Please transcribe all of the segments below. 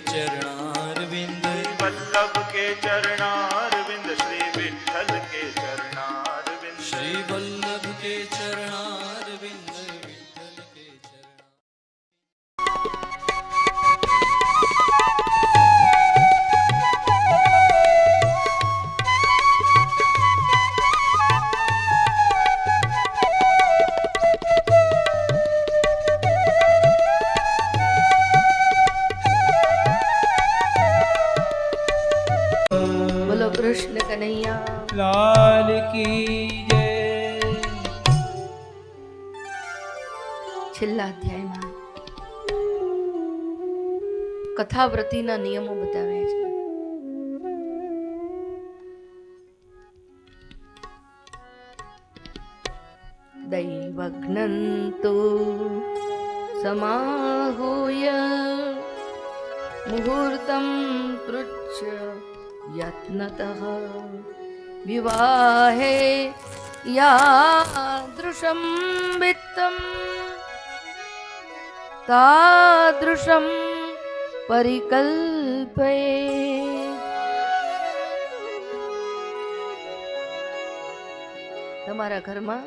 चरणारविंद, वल्लभ के चरणारविंद, श्री विठ्ठल के चरणारविंद, श्री वल्लभ के चरणारविंद, विठ्ठल के चरण। બોલો કૃષ્ણ કનૈયા लाल की जय। છેલ્લા અધ્યાયમાં કથાવ્રતિના નિયમો બતાવ્યા છે. દૈવઘ્નન્તો સમાહૂય મુહૂર્તં પૃચ્છ યત્નતઃ વિવાહે યાદૃશં વિત્તં તાદૃશં પરિકલ્પયે. તમારા ઘરમાં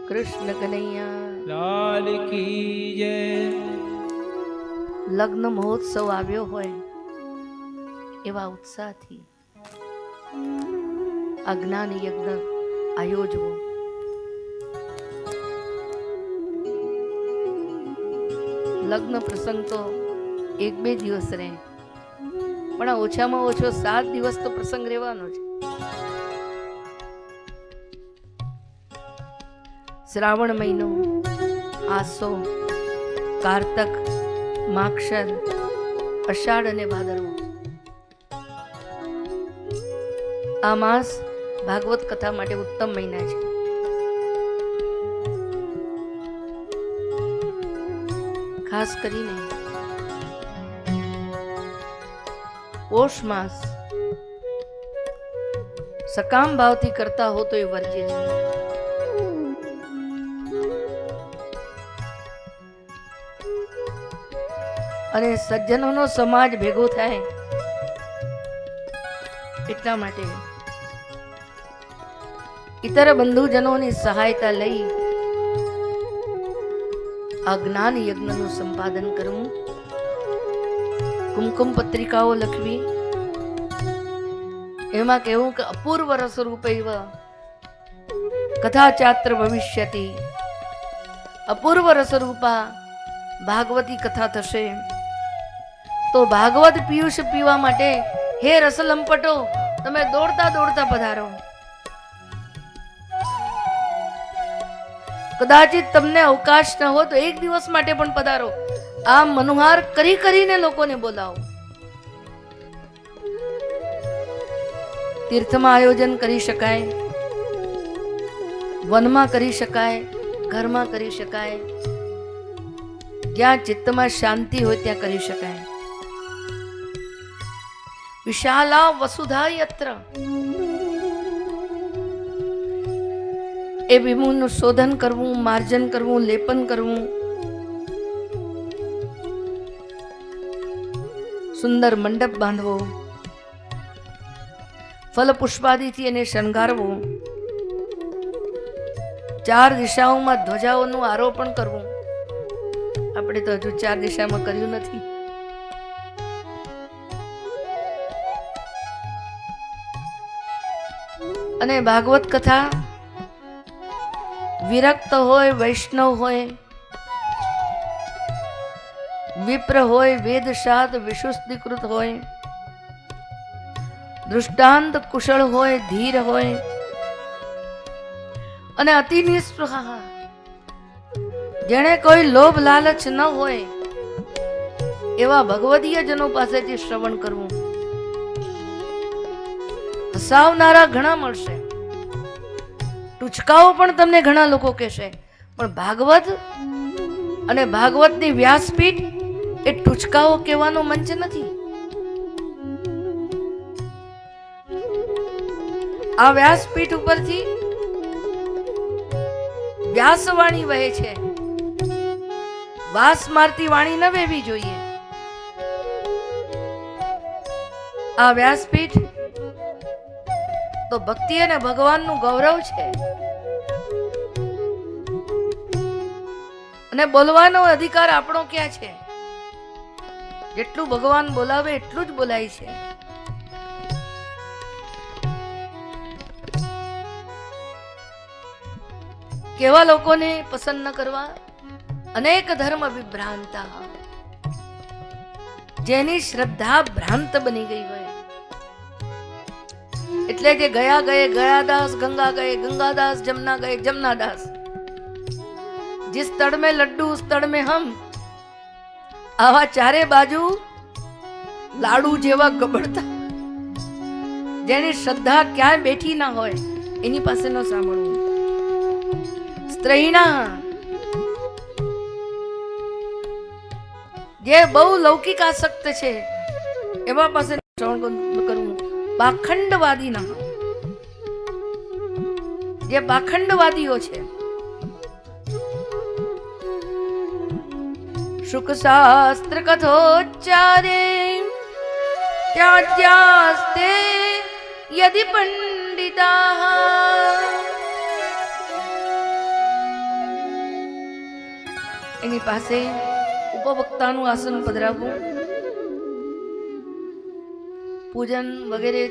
કૃષ્ણ કનૈયા लाल की जय। લગ્ન મહોત્સવ આવ્યો હોય એવા ઉત્સાહથી આ જ્ઞાન યજ્ઞ આયોજવો. લગ્ન પ્રસંગ તો 1-2 દિવસ રહે, પણ આ ઓછામાં ઓછો 7 દિવસ તો પ્રસંગ રહેવાનો છે. શ્રાવણ મહિનો, આસો, કારતક, માક્ષર, અષાઢ અને ભાદરવો, આ માસ ભાગવત કથા માટે ઉત્તમ મહિના છે. ખાસ કરીને પોષ માસ સકામ ભાવથી કરતા હો તો એ વર્જ્ય છે. અને સજ્જનોનો સમાજ ભેગો થાય એટલા માટે ઇતર બંધુજનોની સહાયતા લઈ આ જ્ઞાન યજ્ઞનું સંપાદન કરવું, કુમકુમ પત્રિકાઓ લખવી, એમાં કહેવું કે અપૂર્વ રસરૂપૈવ કથા ચાત્ર ભવિષ્યતિ, અપૂર્વ રસરૂપા ભાગવતી કથા થશે. તો ભાગવત પિયુષ પીવા માટે હે રસલંપટો, તમે દોડતા દોડતા પધારો. કદાચિત તમને અવકાશ ન હો તો 1 દિવસ માટે પણ પધારો. આ મનોહાર કરી કરીને લોકોને બોલાવો. તીર્થમાં આયોજન કરી શકાય, વનમાં કરી શકાય, ઘરમાં કરી શકાય, જ્યાં ચિત્તમાં શાંતિ હોય ત્યાં કરી શકાય. વિશાલા વસુધા યત્ર, એ વિમુનું શોધન કરવું, માર્જન કરવું, લેપન કરવું, સુંદર મંડપ બાંધવો, ફલ પુષ્પાદિથી એને શણગારવો, 4 દિશાઓમાં ધ્વજાઓનું આરોપણ કરવું. આપણે તો હજુ 4 દિશામાં કર્યું નથી. અને ભાગવત કથા વિરક્ત હોય, વૈષ્ણવ હોય, વિપ્ર હોય, વેદશાદ વિશુદ્ધિકૃત હોય, દૃષ્ટાંત કુશળ હોય, ધીર હોય અને અતિ નિસ્પૃહા, જેણે કોઈ લોભ લાલચ ન હોય એવા ભગવદીય જનો પાસેથી શ્રવણ કરવું. હસાવનારા ઘણા મળશે, ટૂચકાઓ પણ તમને ઘણા લોકો કહેશે, પણ ભાગવત અને ભાગવતની વ્યાસપીઠ એ ટૂચકાઓ કહેવાનો મંચ નથી. આ વ્યાસપીઠ ઉપરથી વ્યાસવાણી વહે છે, વાસ મારતી વાણી ન વહેવી જોઈએ. આ વ્યાસપીઠ તો ભક્તિ અને ભગવાનનું ગૌરવ છે, અને બોલવાનો અધિકાર આપણો ક્યાં છે? જેટલું ભગવાન બોલાવે એટલું જ બોલાય છે. કેવા લોકોને પસંદ ન કરવા? અનેક ધર્મ વિભ્રાંતા, જેની શ્રદ્ધા ભ્રાંત બની ગઈ હોય. એટલે કે ગયા ગયે ગયાદાસ, ગંગા ગયે ગંગાદાસ, જમના ગયે જમનાદાસ. जिस तड़ में लड्डू उस तड़ में हम. આવા ચારે બાજુ લાડુ જેવા ગબડતા, જેની શ્રદ્ધા ક્યાંય બેઠી ના હોય એની પાસે ન સાંભળવું. સ્ત્રીના જે બહુ લૌકિક આસક્ત છે એવા પાસે શ્રવણ કરવું. પાખંડવાદી ના, જે પાખંડવાદીઓ છે, શુક શાસ્ત્ર કથોચ્ચારે ત્યાજ્યાસ્તે યદિ પંડિતા. એની પાસે ઉપવક્તાનું આસન પધરાવવું, પૂજન વગેરે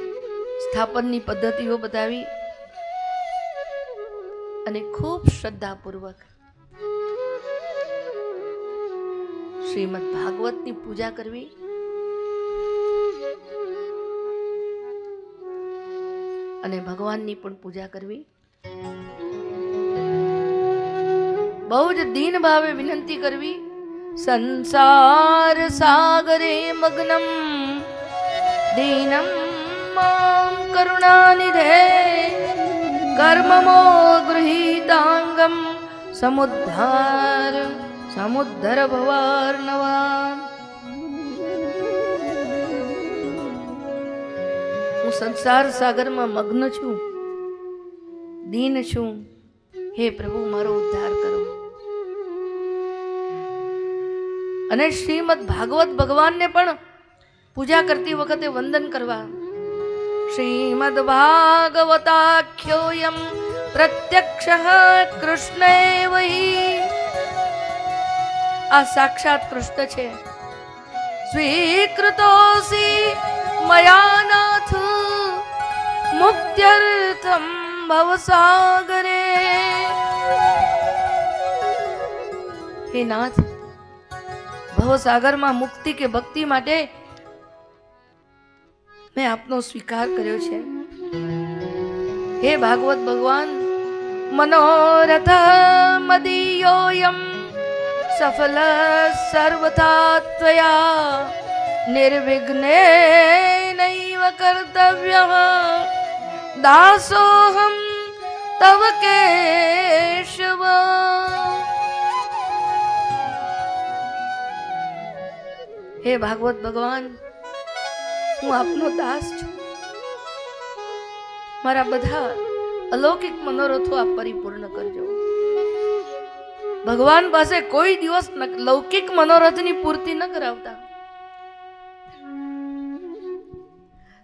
સ્થાપનની પદ્ધતિઓ બતાવી અને ખૂબ શ્રદ્ધાપૂર્વક શ્રીમદ ભાગવતની પૂજા કરવી. અને ભગવાનની પણ પૂજા કરવી. બહુ જ દીન ભાવે વિનંતી કરવી. સંસાર સાગરે મગ્નમ દીનમ મામ કરુણાનિધે કર્મમો ગૃહીતાંગમ સમુદ્ધાર સમુદ્ધર ભવાર્ણવાન. હું સંસાર સાગરમાં મગ્ન છું, દીન છું. હે પ્રભુ, મારો ઉદ્ધાર કરો. અને શ્રીમદ ભાગવત ભગવાનને પણ પૂજા કરતી વખતે વંદન કરવા. શ્રીમદ ભાગવતાખ્યોયમ પ્રત્યક્ષ કૃષ્ણેવ હિ. આ સાક્ષાત કૃષ્ણ છે. સ્વીકૃતોસી મયા નાથ મુક્ત્યર્થમ ભવસાગરે. હે નાથ, ભવસાગરમાં મુક્તિ કે ભક્તિ માટે મેં આપનો સ્વીકાર કર્યો છે. હે ભાગવત ભગવાન, મનોરથ મદીયોયમ સફલ સર્વથા ત્વયા નિર્વિઘ્નેનૈવ કર્તવ્યઃ દાસોહમ તવ કેશવ. હે ભાગવત ભગવાન, હું આપનો દાસ છું. મારા બધા અલૌકિક મનોરથો આપ પરિપૂર્ણ કરજો. ભગવાન પાસે કોઈ દિવસ લૌકિક મનોરથની પૂર્તિ ન કરાવતા.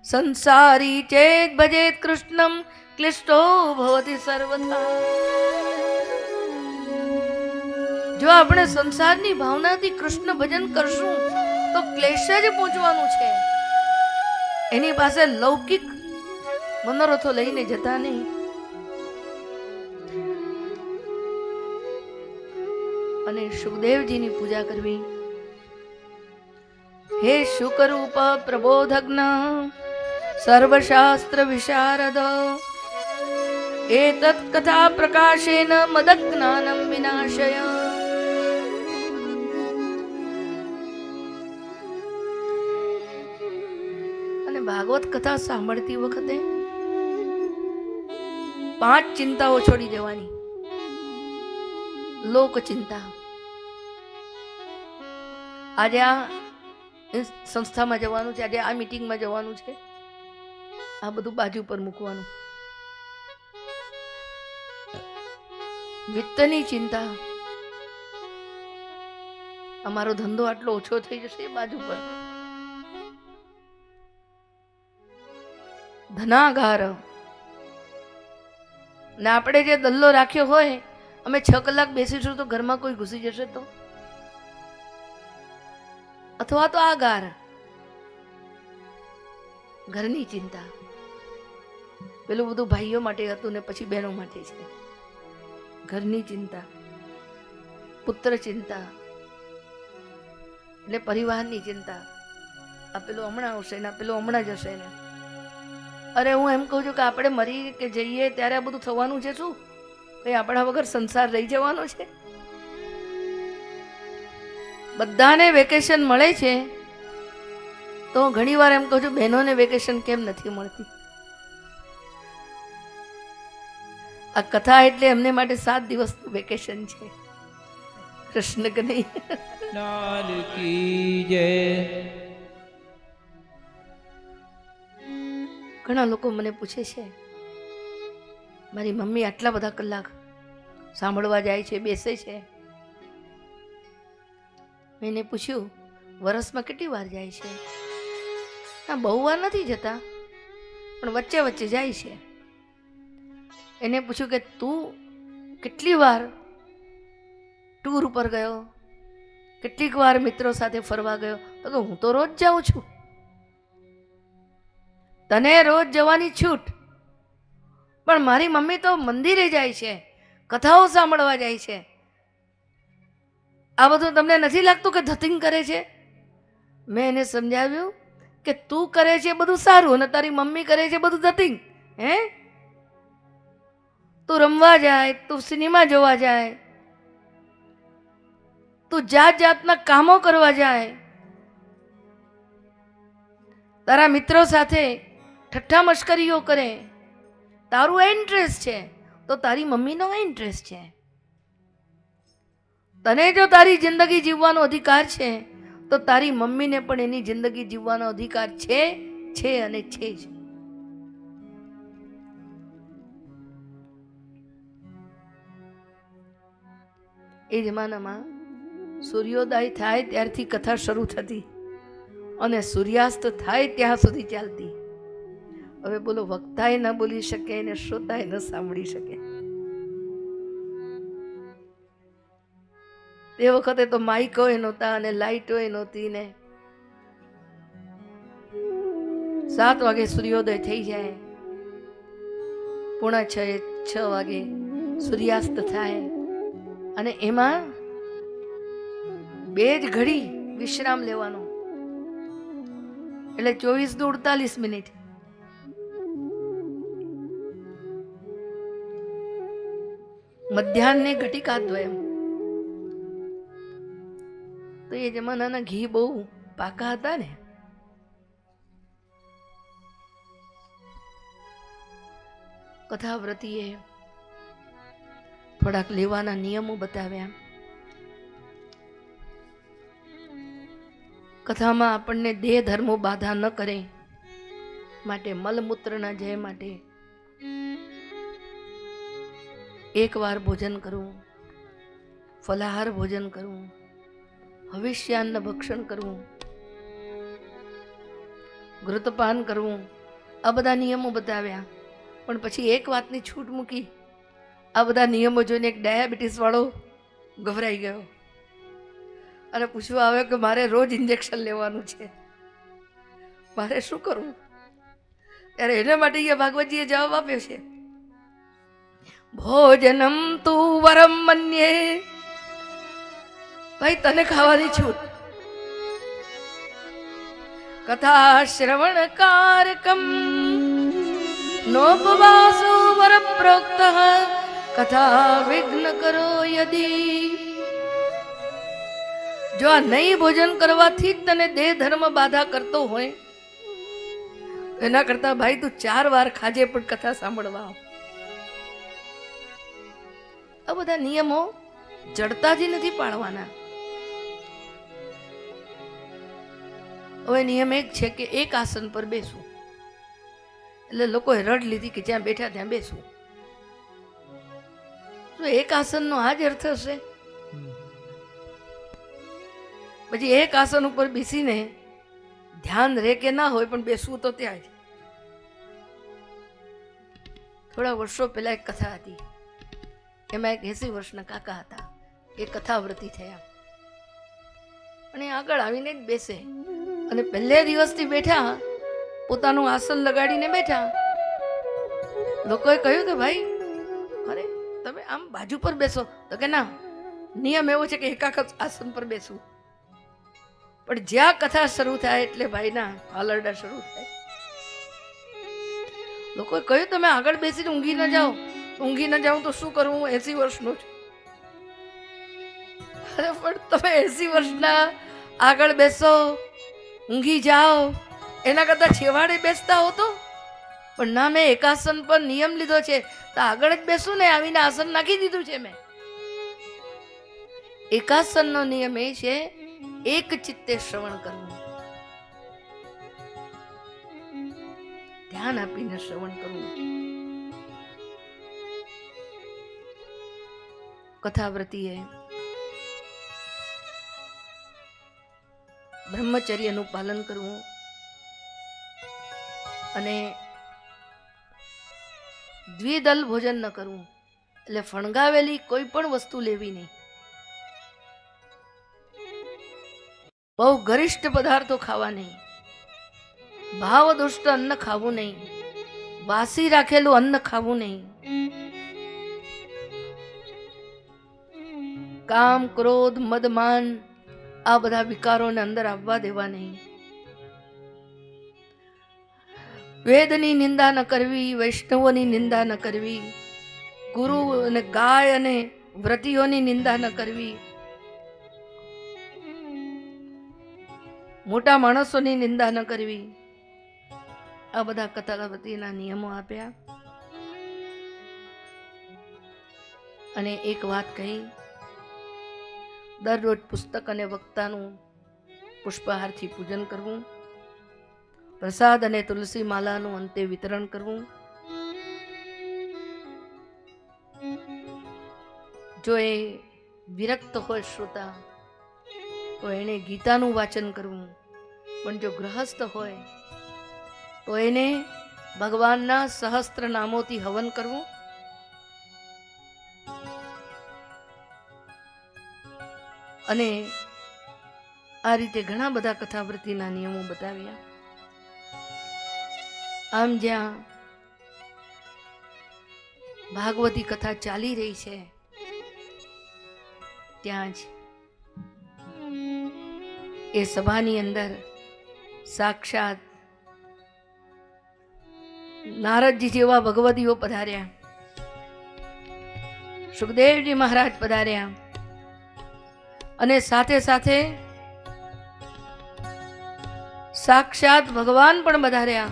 સંસારી ચેત ભજેત કૃષ્ણમ ક્લિષ્ટો ભવતિ સર્વથા. જો આપણે સંસારની ભાવનાથી કૃષ્ણ ભજન કરશું તો ક્લેશ જ પહોંચવાનું છે. એની પાસે લૌકિક મનોરથો લઈને જતા નહીં. અને સુખદેવજીની પૂજા કરવી. હે શુકરૂપ પ્રબોધગ્ન સર્વશાસ્ત્ર વિશારદ એતત કથા પ્રકાશેન મદજ્ઞાનમ વિનાશય. અને ભાગવત કથા સાંભળતી વખતે 5 ચિંતાઓ છોડી દેવાની. લોક ચિંતા. આજે આ સંસ્થામાં જવાનું છે, આજે આ મીટિંગમાં જવાનું છે, આ બધું બાજુ પર મૂકવાનું. વિત્તની ચિંતા, અમારો ધંધો આટલો ઓછો થઈ જશે એ બાજુ પર ધનાગાર. ને આપણે જે દલ્લો રાખ્યો હોય, અમે 6 કલાક બેસીશું તો ઘરમાં કોઈ ઘૂસી જશે તો, અથવા તો આગાર, ઘરની ચિંતા. પેલું બધું ભાઈઓ માટે હતું ને પછી બહેનો માટે છે. ઘરની ચિંતા, પુત્ર ચિંતા, એટલે પરિવારની ચિંતા. આ પેલું હમણાં આવશે ને આ પેલું હમણાં જશે ને. અરે હું એમ કહું છું કે આપણે મરી કે જઈએ ત્યારે આ બધું થવાનું છે શું? કઈ આપણા વગર સંસાર રહી જવાનો છે? બધાને વેકેશન મળે છે તો હું ઘણી વાર એમ કહું છું બહેનોને વેકેશન કેમ નથી મળતી? આ કથા એટલે એમને માટે 7 દિવસનું વેકેશન છે. કૃષ્ણ કનૈયા લાલ કી જય. ઘણા લોકો મને પૂછે છે, મારી મમ્મી આટલા બધા કલાક સાંભળવા જાય છે, બેસે છે. મેં એને પૂછ્યું, વરસમાં કેટલી વાર જાય છે? ના, બહુ વાર નથી જતા, પણ વચ્ચે વચ્ચે જાય છે. એને પૂછ્યું કે તું કેટલી વાર ટૂર ઉપર ગયો, કેટલીક વાર મિત્રો સાથે ફરવા ગયો? તો કે હું તો રોજ જાઉં છું. તને રોજ જવાની છૂટ, પણ મારી મમ્મી તો મંદિરે જાય છે, કથાઓ સાંભળવા જાય છે. આ બધું તમને નથી લાગતું કે ધતિંગ કરે છે? મેં એને સમજાવ્યું કે તું કરે છે બધું સારું અને તારી મમ્મી કરે છે બધું ધતિંગ. હે, તું રમવા જાય, તું સિનેમા જોવા જાય, તું જાત જાતના કામો કરવા જાય, તારા મિત્રો સાથે ઠઠ્ઠા મશ્કરીઓ કરે, તારું ઇન્ટરેસ્ટ છે તો તારી મમ્મીનો ઇન્ટરેસ્ટ છે. તને જો તારી જિંદગી જીવવાનો અધિકાર છે તો તારી મમ્મીને પણ એની જિંદગી જીવવાનો અધિકાર છે અને છે જ. એ જમાનામાં સૂર્યોદય થાય ત્યારથી કથા શરૂ થતી અને સૂર્યાસ્ત થાય ત્યાં સુધી ચાલતી. હવે બોલો, વક્તાએ ન બોલી શકે ને શ્રોતાએ ન સાંભળી શકે. તે વખતે તો માઇકોય નહોતા અને લાઇટોય નહોતી ને 7 વાગે સૂર્યોદય થઈ જાય, 5:45 વાગે સૂર્યાસ્ત થાય અને એમાં 2 જ ઘડી વિશ્રામ લેવાનો, એટલે 24:48. મધ્યાહને ઘટિકાદ્વયમ. તો એ જમાનાના ઘી બહુ પાકા હતા ને, કથાવ્રતીએ થોડાક લેવાના નિયમો બતાવ્યા. કથામાં આપણને દેહ ધર્મો બાધા ન કરે માટે મલમૂત્રના જય માટે 1 વાર ભોજન કરવું, ફલાહાર ભોજન કરવું, હવિષ્યાન્ન ભક્ષણ કરવું, ઘૃતપાન કરવું, આ બધા નિયમો બતાવ્યા. પણ પછી એક વાતની છૂટ મૂકી. આ બધા નિયમો જોઈને એક ડાયાબિટીસ વાળો ગભરાઈ ગયો અને પૂછવા આવ્યો કે મારે રોજ ઇન્જેક્શન લેવાનું છે, મારે શું કરવું? ત્યારે એના માટે એ ભાગવતજીએ જવાબ આપ્યો છે, ભોજનમ તું વરમ મન્યે. ભાઈ, તને ખાવાની છૂટ. કથા શ્રવણ કારકમ નોપવાસો વર પ્રોક્ત કથા વિઘ્ન કરો યદી. જો આ નહીં ભોજન કરવાથી તને દેહ ધર્મ બાધા કરતો હોય એના કરતા ભાઈ તું 4 વાર ખાજે પણ કથા સાંભળવા આવ. આ બધા નિયમો જડતાથી નથી પાળવાના. હવે નિયમ એક છે કે એક આસન પર બેસવું, એટલે લોકોએ રડ લીધી કે જ્યાં બેઠા ત્યાં બેસવું. તો એક આસનનો આ જ અર્થ હશે? પછી એક આસન ઉપર બેસીને ધ્યાન રે કે ના હોય પણ બેસવું તો ત્યાં જ. થોડા વર્ષો પહેલા એક કથા હતી, એમાં એક 80 વર્ષના કાકા હતા, એ કથાવ્રતી થયા અને આગળ આવીને જ બેસે અને પહેલે દિવસથી બેઠા, પોતાનું આસન લગાડીને બેઠા. લોકોએ કહ્યું કે ભાઈ અરે તમે આમ બાજુ પર બેસો. તો કે ના, નિયમ એવો છે કે એકાક જ આસન પર બેસવું. પણ જ્યાં કથા શરૂ થાય એટલે ભાઈના હાલરડા શરૂ થાય. લોકોએ કહ્યું તમે આગળ બેસીને ઊંઘી ન જાઓ. ઊંઘી ન જાઉં તો શું કરું, હું 80 વર્ષનો છું. અરે પણ તમે 80 વર્ષના આગળ બેસો, ઊંઘી જાઓ, એના કરતા છેવાડે બેસતા હો તો. પણ ના, મેં એકાસન પર નિયમ લીધો છે તો આગળ જ બેસું ને, આવીને આસન નાખી દીધું છે મેં. એકાસનનો નિયમ એ છે એક ચિત્તે શ્રવણ કરવું, ધ્યાન આપીને શ્રવણ કરવું. કથાવ્રતીએ બ્રહ્મચર્યનું પાલન કરવું અને દ્વિદલ ભોજન ન કરવું, એટલે ફણગાવેલી કોઈ પણ વસ્તુ લેવી નહીં. બહુ ગરિષ્ઠ પદાર્થો ખાવા નહીં, ભાવદુષ્ટ અન્ન ખાવું નહીં, વાસી રાખેલું અન્ન ખાવું નહીં, કામ ક્રોધ મદ માન આ બધા વિકારોને અંદર આવવા દેવા નહીં. વેદની નિંદા ન કરવી, વૈષ્ણવોની નિંદા ન કરવી, ગુરુ અને ગાય અને વ્રતિઓની નિંદા ન કરવી, મોટા માણસોની નિંદા ન કરવી. આ બધા કથાવ્રતીના નિયમો આપ્યા. અને એક વાત કહી, દરરોજ પુસ્તક અને વક્તાનું પુષ્પહારથી પૂજન કરવું, પ્રસાદ અને તુલસી માલાનું અંતે વિતરણ કરવું. જો એ વિરક્ત હોય શ્રોતા તો એને ગીતાનું વાચન કરવું, પણ જો ગૃહસ્થ હોય તો એને ભગવાનના સહસ્ત્ર નામોથી હવન કરવું. અને આ રીતે ઘણા બધા કથાવ્રતીના નિયમો બતાવ્યા. આમ જ્યાં ભાગવતી કથા ચાલી રહી છે ત્યાં જ એ સભાની અંદર સાક્ષાત નારદજી જેવા ભગવતીઓ પધાર્યા, સુખદેવજી મહારાજ પધાર્યા અને સાથે સાથે સાક્ષાત ભગવાન પણ પધાર્યા.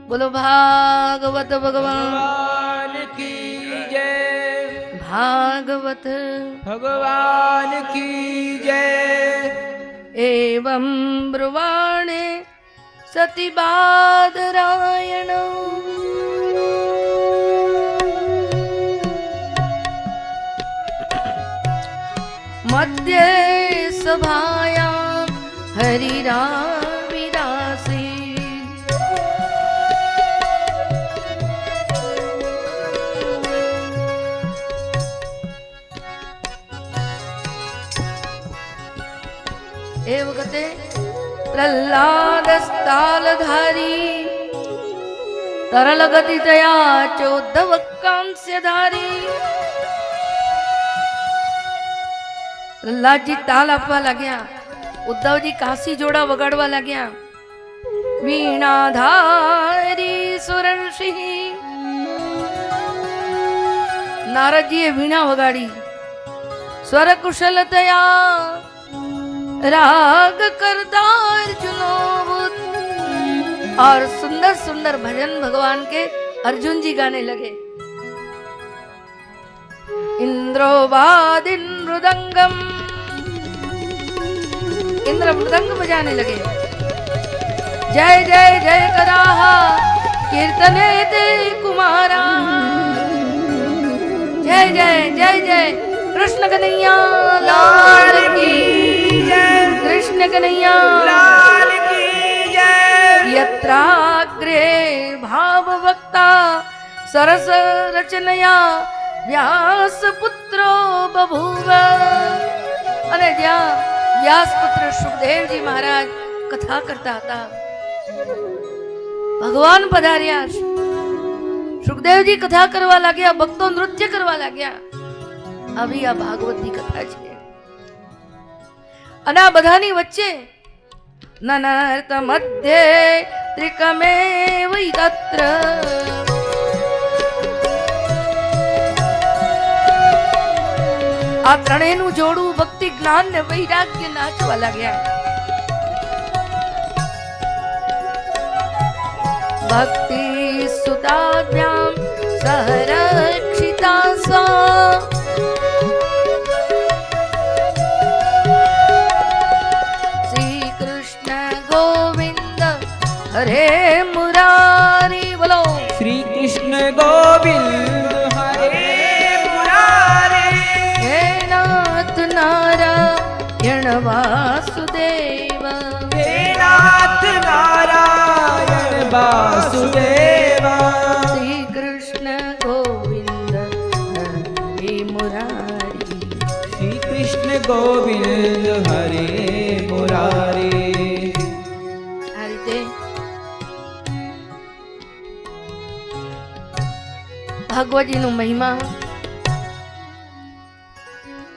બોલો ભાગવત ભગવાન की जय, ભાગવત भगवान की जय. एवं ब्रुवाणे सति बादरायण मध्ये सभायां हरिराविदासी એ વખતે પ્રહલાદ સ્થાલધારી તરલ ગતિ તયા ચોદવ કાંસ્યધારી. પ્રહલાદજી તાલ આપવા લાગ્યા, ઉદ્ધવજી કાંસી જોડા વગાડવા લાગ્યા. વીણાધારી સુરર્ષિ, નારદજીએ વીણા વગાડી. સ્વર કુશલ તયા राग करतार जुनूबुत, और सुंदर सुंदर भजन भगवान के अर्जुन जी गाने लगे. इंद्रोवादिन मृदंगम, इंद्र मृदंग बजाने लगे. जय जय जय कराहा कीर्तने ते कुमारा, जय जय जय जय कृष्ण कन्हैया लाल की जय, कृष्ण तत्राग्रे भाववक्ता सरस रचनया व्यासपुત્રો बभूव। અને જ્યાં વ્યાસપુત્ર સુખદેવજી મહારાજ કથા કરતા હતા, ભગવાન પધાર્યા. સુખદેવજી કથા કરવા લાગ્યા, ભક્તો નૃત્ય કરવા લાગ્યા. આવી આ ભાગવતની કથા છે. અને આ બધાની વચ્ચે નનર્ત મધ્યે ત્રિકમે વૈતત્ર, આ ત્રણેયનું જોડું ભક્તિ જ્ઞાન ને વૈરાગ્ય નાચવા લાગ્યા. ભક્તિ સુતાભ્યામ સહરક્ષિતા સ્વા, શ્રી કૃષ્ણ ગોવિંદ હરે મુરારી. બોલો શ્રી કૃષ્ણ ગોવિંદ હરે મુરારી. હે નાથ નારાયણ વાસુદેવ, હે નાથ નારાયણ વાસુદેવ. શ્રી કૃષ્ણ ગોવિંદ હરે મુરારી. શ્રી કૃષ્ણ ગોવિંદ હરે મુરારી. આ રીતે ભાગવતજીનો મહિમા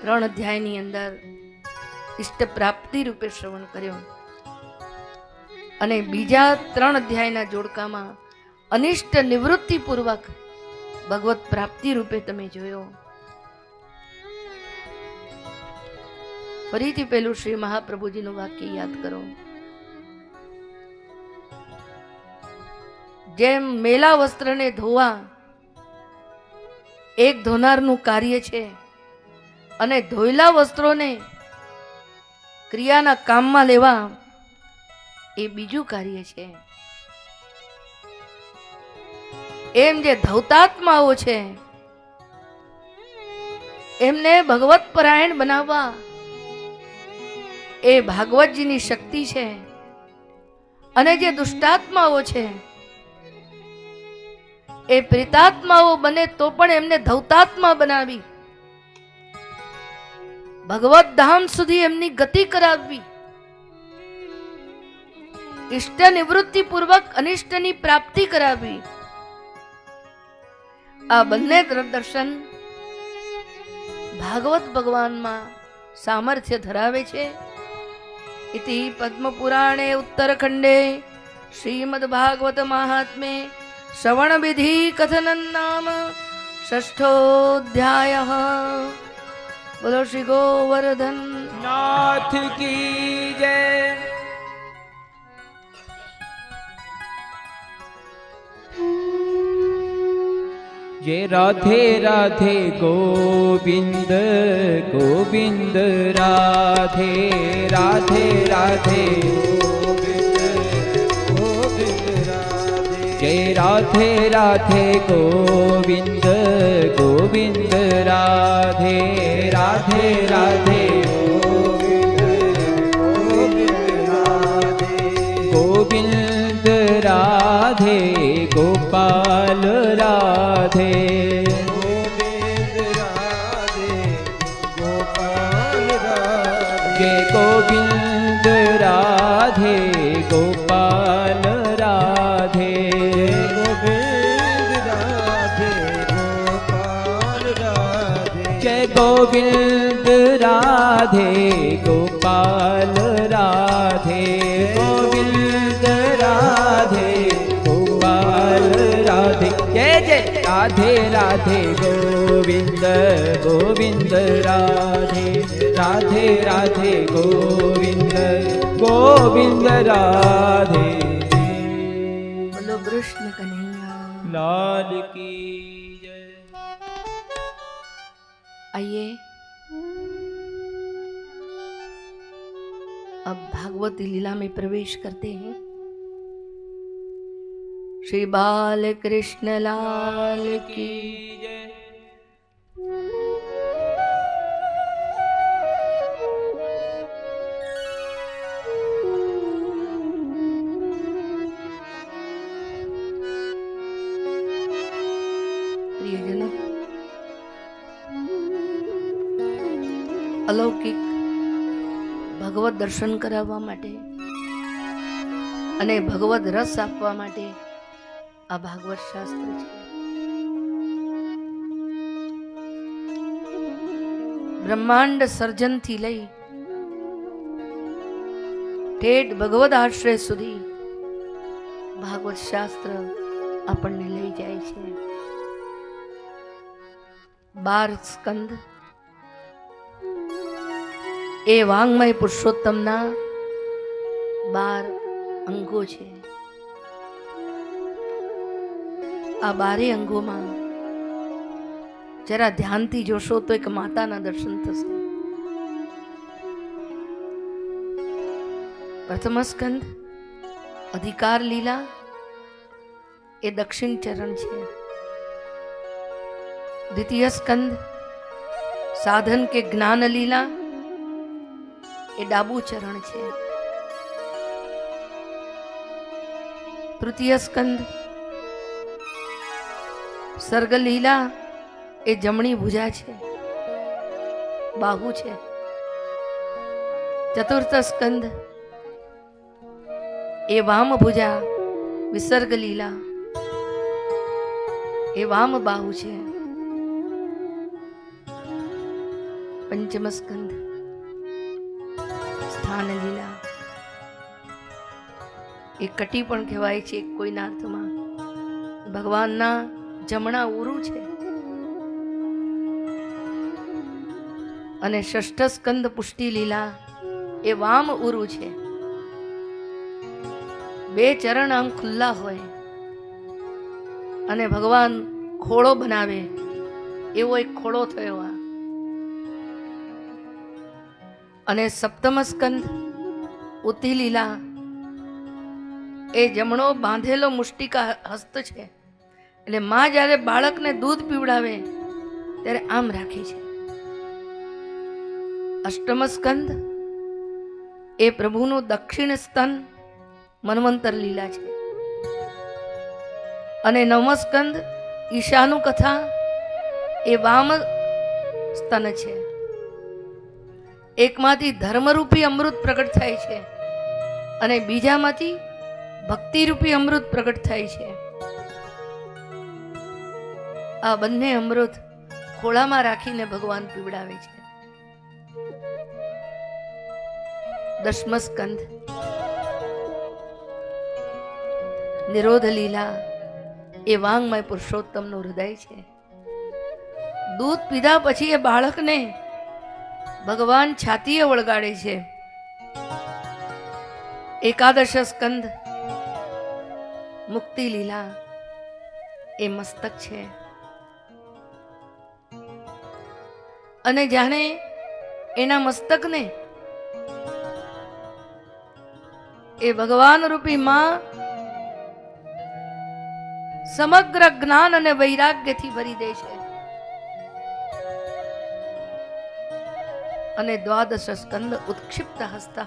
3 અધ્યાયની અંદર ઇષ્ટ પ્રાપ્તિ રૂપે શ્રવણ કર્યો, અને બીજા 3 અધ્યાયના જોડકામાં અનિષ્ટ નિવૃત્તિ પૂર્વક ભગવત પ્રાપ્તિ રૂપે તમે જોયો. ફરીથી પેલું શ્રી મહાપ્રભુજીનું વાક્ય યાદ કરો. જેમ મેલા વસ્ત્રને ધોવા એક ધોનારનું કાર્ય છે, અને ધોયેલા વસ્ત્રોને ક્રિયાના કામમાં લેવા એ બીજું કાર્ય છે, એમ જે ધૌતાત્માઓ છે એમને ભગવત પરાયણ બનાવવા એ ભાગવતજીની શક્તિ છે. અને જે દુષ્ટાત્માઓ છે એ પ્રેતાત્માઓ બને તો પણ એમને ધૌતાત્મા બનાવી ભગવત ધામ સુધી એમની ગતિ કરાવવી, ઇષ્ટ નિવૃત્તિ પૂર્વક અનિષ્ટની પ્રાપ્તિ કરાવવી. આ બંને દર્શન ભાગવત ભગવાનમાં સામર્થ્ય ધરાવે છે. ઇતિ પદ્મ પુરાણે ઉત્તરખંડે શ્રીમદ ભાગવત મહાત્મે શ્રવણ વિધિ કથનન નામ ષષ્ઠોધ્યાયઃ. બોલો શ્રી ગોવર્ધન નાથ કી જય. जय राधे राधे गोविंद गोविंद राधे राधे राधे जय राधे राधे गोविंद गोविंद राधे राधे राधे गोविंद राधे गोपाल राधे जय गोविंद राधे गोपाल राधे जय गोविंद राधे गोपाल राधे गोविंद राधे गोपाल राधे जय जय राधे राधे गोविंद गोविंद राधे राधे राधे गोविंद गोविंद राधे. बोलो कृष्ण कन्हैया लाल की जय. आइए अब भागवती लीला में प्रवेश करते हैं. श्री बाल कृष्ण लाल की जय. અલૌકિક ભગવત દર્શન કરાવવા માટે અને ભગવત રસ આપવા માટે આ ભાગવત શાસ્ત્ર છે. બ્રહ્માંડ સર્જનથી લઈ ઠેઠ ભગવદ આશ્રય સુધી ભાગવત શાસ્ત્ર આપણને લઈ જાય છે. 12 સ્કંદ એ વાંગમય પુરુષોત્તમના 12 અંગો છે. આ 12 અંગોમાં જરા ધ્યાનથી જોશો તો એક માતાના દર્શન થશે. પ્રથમ સ્કંદ અધિકાર લીલા એ દક્ષિણ ચરણ છે. દ્વિતીય સ્કંદ સાધન કે જ્ઞાન લીલા એ ડાબુ ચરણ છે. તૃતીય સ્કંદ સર્ગ લીલા એ જમણી ભુજા છે, બાહુ છે. ચતુર્થ સ્કંદ એ વામ ભુજા વિસર્ગ લીલા એ વામ બાહુ છે. પંચમ સ્કંદ સ્થાન લીલા એ કટી પણ કહેવાય છે કોઈના અર્થમાં. ભગવાનના જમણા ઉરુ છે. અને ષષ્ઠ સ્કંદ પુષ્ટિ લીલા એ વામ ઉરુ છે. 2 ચરણ આમ ખુલ્લા હોય અને ભગવાન ખોળો બનાવે એવો એક ખોળો થયો આ. અને સપ્તમ સ્કંદ ઉતિ લીલા એ જમણો બાંધેલો મુષ્ટિકા હસ્ત છે. એટલે માં જ્યારે બાળકને દૂધ પીવડાવે ત્યારે આમ રાખે છે. અષ્ટમ સ્કંદ એ પ્રભુનું દક્ષિણ સ્તન મન્વંતર લીલા છે. અને નવમ સ્કંદ ઈશાનું કથા એ વામ સ્તન છે. એકમાંથી ધર્મરૂપી અમૃત પ્રગટ થાય છે અને બીજામાંથી ભક્તિરૂપી અમૃત પ્રગટ થાય છે. આ બંને અમૃત ખોળામાં રાખીને ભગવાન પીવડાવે છે. દશમ સ્કંદ નિરોધ લીલા એ વાંગમય પુરુષોત્તમનું હૃદય છે. દૂધ પીધા પછી એ બાળકને ભગવાન છાતીએ વળગાડે છે. એકાદશ સ્કંદ મુક્તિ લીલા એ મસ્તક છે. અને જાણે એના મસ્તકને એ ભગવાન રૂપી માં સમગ્ર જ્ઞાન અને વૈરાગ્યથી ભરી દે છે. અને દ્વાદશ સ્કંદ ઉત્ક્ષિપ્ત હસ્ત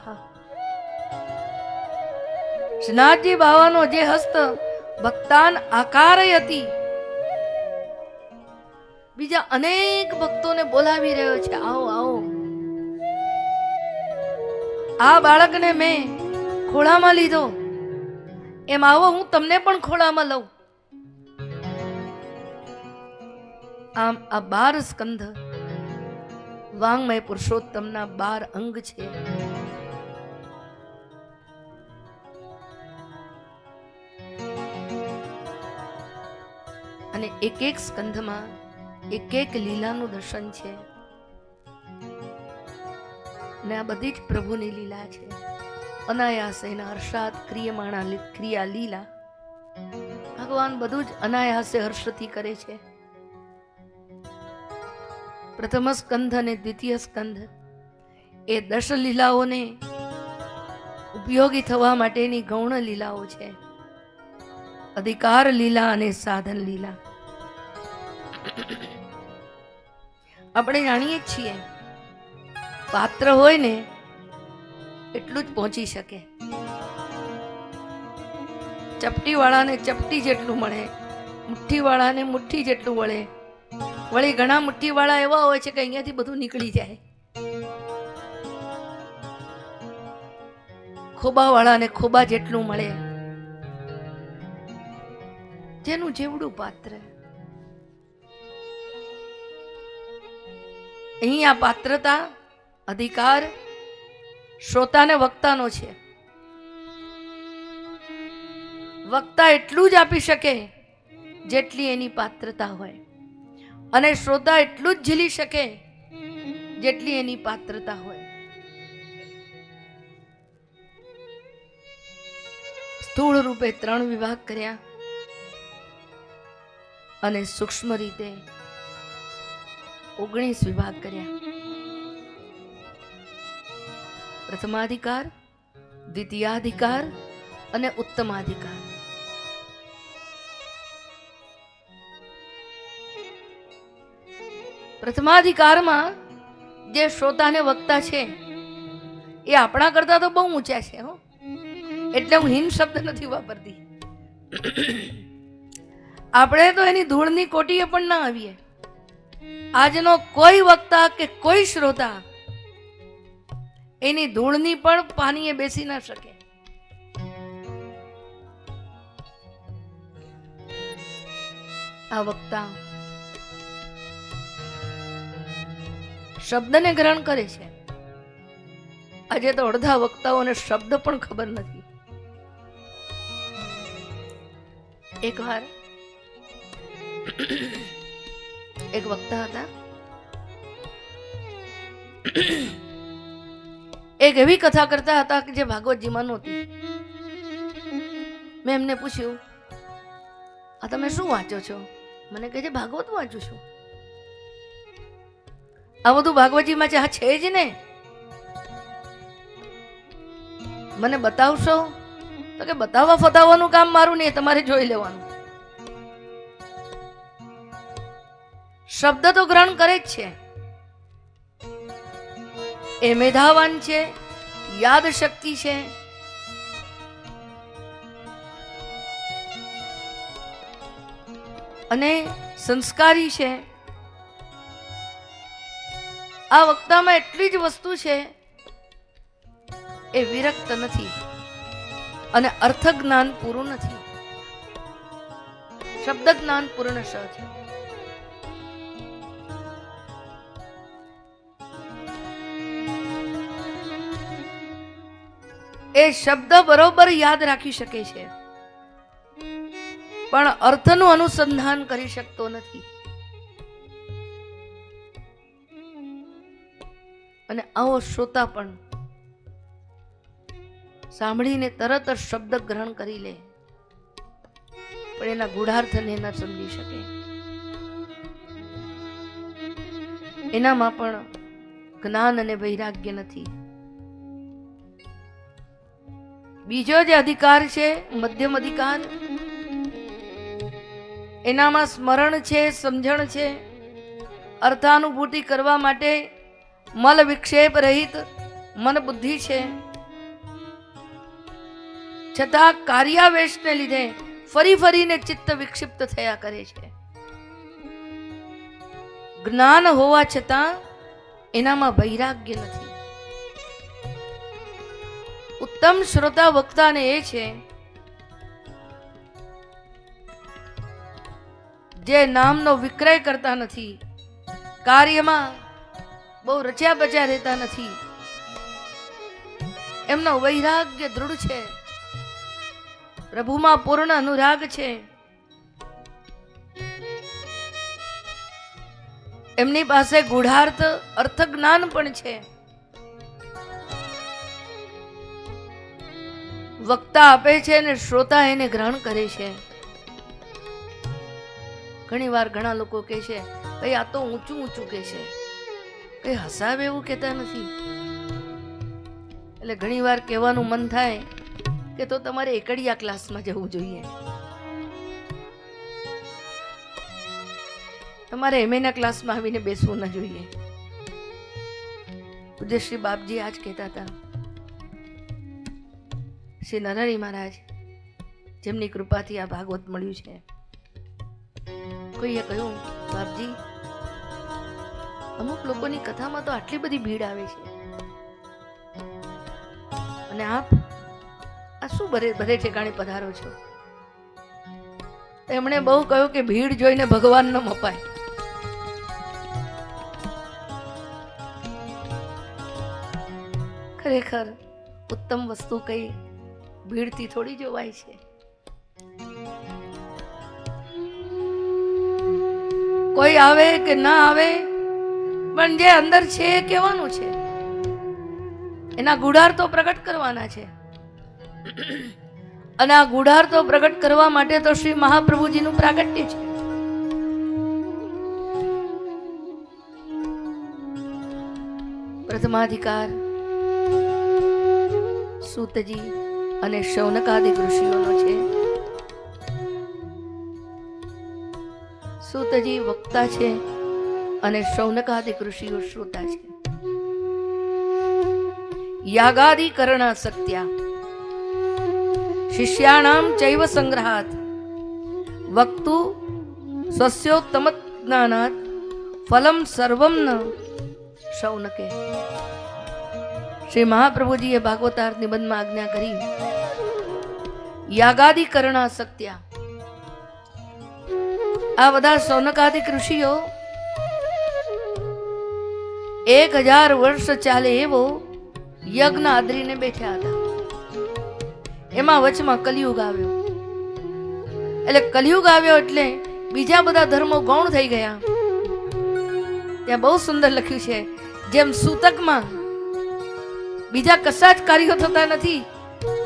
શ્રીનાથજી બાવાનો જે હસ્ત ભક્તાન આકારયતી બીજા અનેક ભક્તોને બોલાવી રહ્યો છે, આવો આવો. આ બાળકને મેં ખોળામાં લીધો, એમ આવો હું તમને પણ ખોળામાં લઉં. આમ આ 12 સ્કંધ વાંગમય પુરુષોત્તમના 12 અંગ છે. અને એક એક સ્કંધમાં એક એક લીલાનું દર્શન છે. ને આ બધી જ પ્રભુની લીલા છે. અનાયાસ એના હર્ષાત ક્રિયા લીલા. ભગવાન બધું જ અનાયાસે હર્ષથી કરે છે. પ્રથમ સ્કંધ અને દ્વિતીય સ્કંધ એ 10 લીલાઓને ઉપયોગી થવા માટેની ગૌણ લીલાઓ છે. અધિકાર લીલા અને સાધન લીલા. આપણે જાણીએ છીએ પાત્ર હોય ને એટલું જ પહોંચી શકે. ચપટી વાળાને ચપટી જેટલું મળે, મુઠ્ઠી વાળાને મુઠ્ઠી જેટલું મળે. વળી ઘણા મુઠ્ઠી વાળા એવા હોય છે કે અહીંયાથી બધું નીકળી જાય. ખોબાવાળાને ખોબા જેટલું મળે, જેનું જેવડું પાત્ર. અહીં આ પાત્રતા અધિકાર શ્રોતાને વક્તાનો છે. વક્તા એટલું જ આપી શકે જેટલી એની પાત્રતા હોય, અને શ્રોતા એટલું જ ઝીલી શકે જેટલી એની પાત્રતા હોય. સ્થૂળ રૂપે 3 વિભાગ કર્યા અને સૂક્ષ્મ રીતે 19 વિભાગ કર્યા. પ્રથમાધિકાર, દ્વિતીયાધિકાર અને ઉત્તમાધિકાર. પ્રથમાધિકારમાં જે શ્રોતાને વક્તા છે એ આપણા કરતા તો બહુ ઊંચા છે હો, એટલે હું હીન શબ્દ નથી વાપરતી. આપણે તો એની ધૂળની કોટીએ પણ ના આવીએ. આજનો કોઈ વક્તા કે કોઈ શ્રોતા એની ધૂળની પણ પાનીએ બેસી ના શકે. આ વક્તા શબ્દને ગ્રહણ કરે છે. આજે તો અડધા વક્તાઓને શબ્દ પણ ખબર નથી. એકવાર એક વક્તા હતા. એક એવી કથા કરતા હતા કે જે ભાગવતજીમાં નહોતી. મેં એમને પૂછ્યું, આ તમે શું વાંચો છો? મને કહે છે ભાગવત વાંચું છું. આ બધું ભાગવતજીમાં છે? હા છે જ ને. મને બતાવશો? તો કે બતાવવા ફતાવવાનું કામ મારું નહીં, તમારે જોઈ લેવાનું. શબ્દ તો ગ્રહણ કરે જ છે. એ મેધાવાન છે, યાદ શક્તિ છે, અને સંસ્કારી છે. આ વક્તામાં એટલી જ વસ્તુ છે, એ વિરક્ત નથી અને અર્થ જ્ઞાન પૂરું નથી, શબ્દ જ્ઞાન પૂર્ણ છે. એ શબ્દ બરોબર યાદ રાખી શકે છે, પણ અર્થનું અનુસંધાન કરી શકતો નથી. અને આવો શ્રોતા પણ સાંભળીને તરત જ શબ્દ ગ્રહણ કરી લે, પણ એના ગૂઢાર્થને ન સમજી શકે. એનામાં પણ જ્ઞાન અને વૈરાગ્ય નથી. બીજો જે અધિકાર છે, મધ્યમ અધિકાર, એનામાં સ્મરણ છે, સમજણ છે, અર્થાનુભૂતિ કરવા માટે મલ વિક્ષેપ રહિત મન બુદ્ધિ છે, છતાં કાર્યાવેશને લીધે ફરી ફરીને ચિત્ત વિક્ષિપ્ત થયા કરે છે. જ્ઞાન હોવા છતાં એનામાં વૈરાગ્ય નથી. ઉત્તમ શ્રોતા વક્તાને એ છે જે નામનો વિક્રય કરતા નથી, કાર્યમાં બહુ રચ્યા બચ્યા રહેતા નથી, એમનો વૈરાગ્ય દૃઢ છે, પ્રભુમાં પૂર્ણ અનુરાગ છે, એમની પાસે ગૂઢાર્થ અર્થ જ્ઞાન પણ છે. વક્તા આપે છે અને શ્રોતા એને ગ્રહણ કરે છે. ઘણી વાર ઘણા લોકો કહે છે, ભાઈ આ તો ઊંચું ઊંચું કહે છે, કઈ હસાવે એવું કહેતા નથી. એટલે ઘણી વાર કહેવાનું મન થાય કે તો તમારે એકડિયા ક્લાસમાં જવું જોઈએ, તમારે એમએના ક્લાસમાં આવીને બેસવું ન જોઈએ. પૂજ્ય શ્રી બાપજી આજ કહેતા હતા. શ્રી નરહરી મહારાજ, જેમની કૃપાથી આ ભાગવત મળ્યું છે, કોઈએ કહ્યું, બાપજી અમુક લોકોની કથામાં તો આટલી બધી ભીડ આવે છે, અને આપ બધે ઠેકાણે પધારો છો. એમણે બહુ કહ્યું કે ભીડ જોઈને ભગવાન ન મપાય. ખરેખર ઉત્તમ વસ્તુ કઈ ભીડથી થોડી જોવાય છે. કોઈ આવે કે ના આવે, પણ જે અંદર છે એ કહેવાનું છે. એના ગુડાર તો પ્રગટ કરવાના છે. અને આ ગુડાર તો પ્રગટ કરવા માટે તો શ્રી મહાપ્રભુજીનું પ્રાગટ્ય છે. પ્રથમાધિકાર સૂતજી અને શૌનકાદિક ઋષિઓનો છે. સૂતજી વક્તા છે અને શૌનકાદિક ઋષિઓ શ્રોતા છે. યાગાદિકરણ સત્યા શિષ્યાણામ ચૈવ સંગ્રહાત વક્તુ સ્વસ્યોત્તમ જ્ઞાનાત ફલમ સર્વમ ન શૌનકે. શ્રી મહાપ્રભુજીએ ભાગવતાર્થ નિબંધમાં આજ્ઞા કરી યાગાદિકરણ સત્યા. આ બધા શૌનકાદિક ઋષિઓ 1000 વર્ષ ચાલે એવો યજ્ઞ આદરીને બેઠા હતા. એમાં વચમાં કલિયુગ આવ્યો. એટલે કલિયુગ આવ્યો એટલે બીજા બધા ધર્મો ગૌણ થઈ ગયા. ત્યાં બહુ સુંદર લખ્યું છે, જેમ સૂતકમાં બીજા કશા જ કાર્યો થતા નથી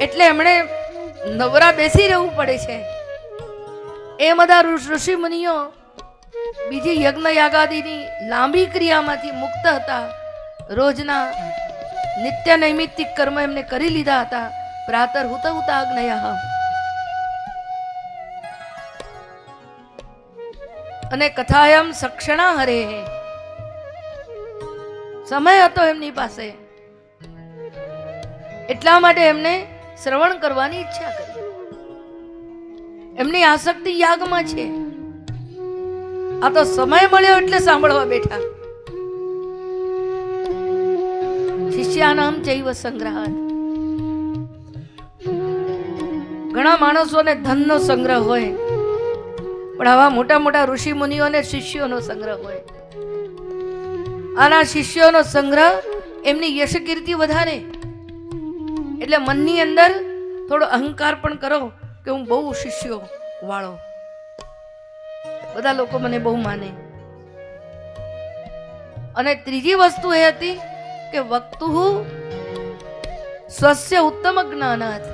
એટલે એમણે નવરા બેસી રહેવું પડે છે, એ બધા ઋષિ મુનિઓ બીજી યજ્ઞ યાગાદિની લાંબી ક્રિયામાંથી મુક્ત હતા. રોજના નિત્ય નૈમિત્તિક કર્મ એમને કરી લીધા હતા. પ્રાતર હુત હુતાગ્નયઃ. અને કથાયમ સક્ષણા હરે, સમય હતો એમની પાસે, એટલા માટે એમને શ્રવણ કરવાની ઈચ્છા કરી. એમની આસક્તિ યાગમાં છે. આ તો સમય મળ્યો એટલે સાંભળવા બેઠા. શિષ્યાનામ ચૈવ સંગ્રહાત. ઘણા માણસોને ધનનો સંગ્રહ હોય, પણ આવા મોટા મોટા ઋષિ મુનિઓને શિષ્યોનો સંગ્રહ હોય. આના શિષ્યોનો સંગ્રહ એમની યશ કીર્તિ વધારે. એટલે મનની અંદર થોડો અહંકાર પણ કરો કે હું બહુ શિષ્યો વાળો, બધા લોકો મને બહુ માને. અને ત્રીજી વસ્તુ એ હતી કે વક્તુ સ્વસ્ય ઉત્તમ જ્ઞાનાત.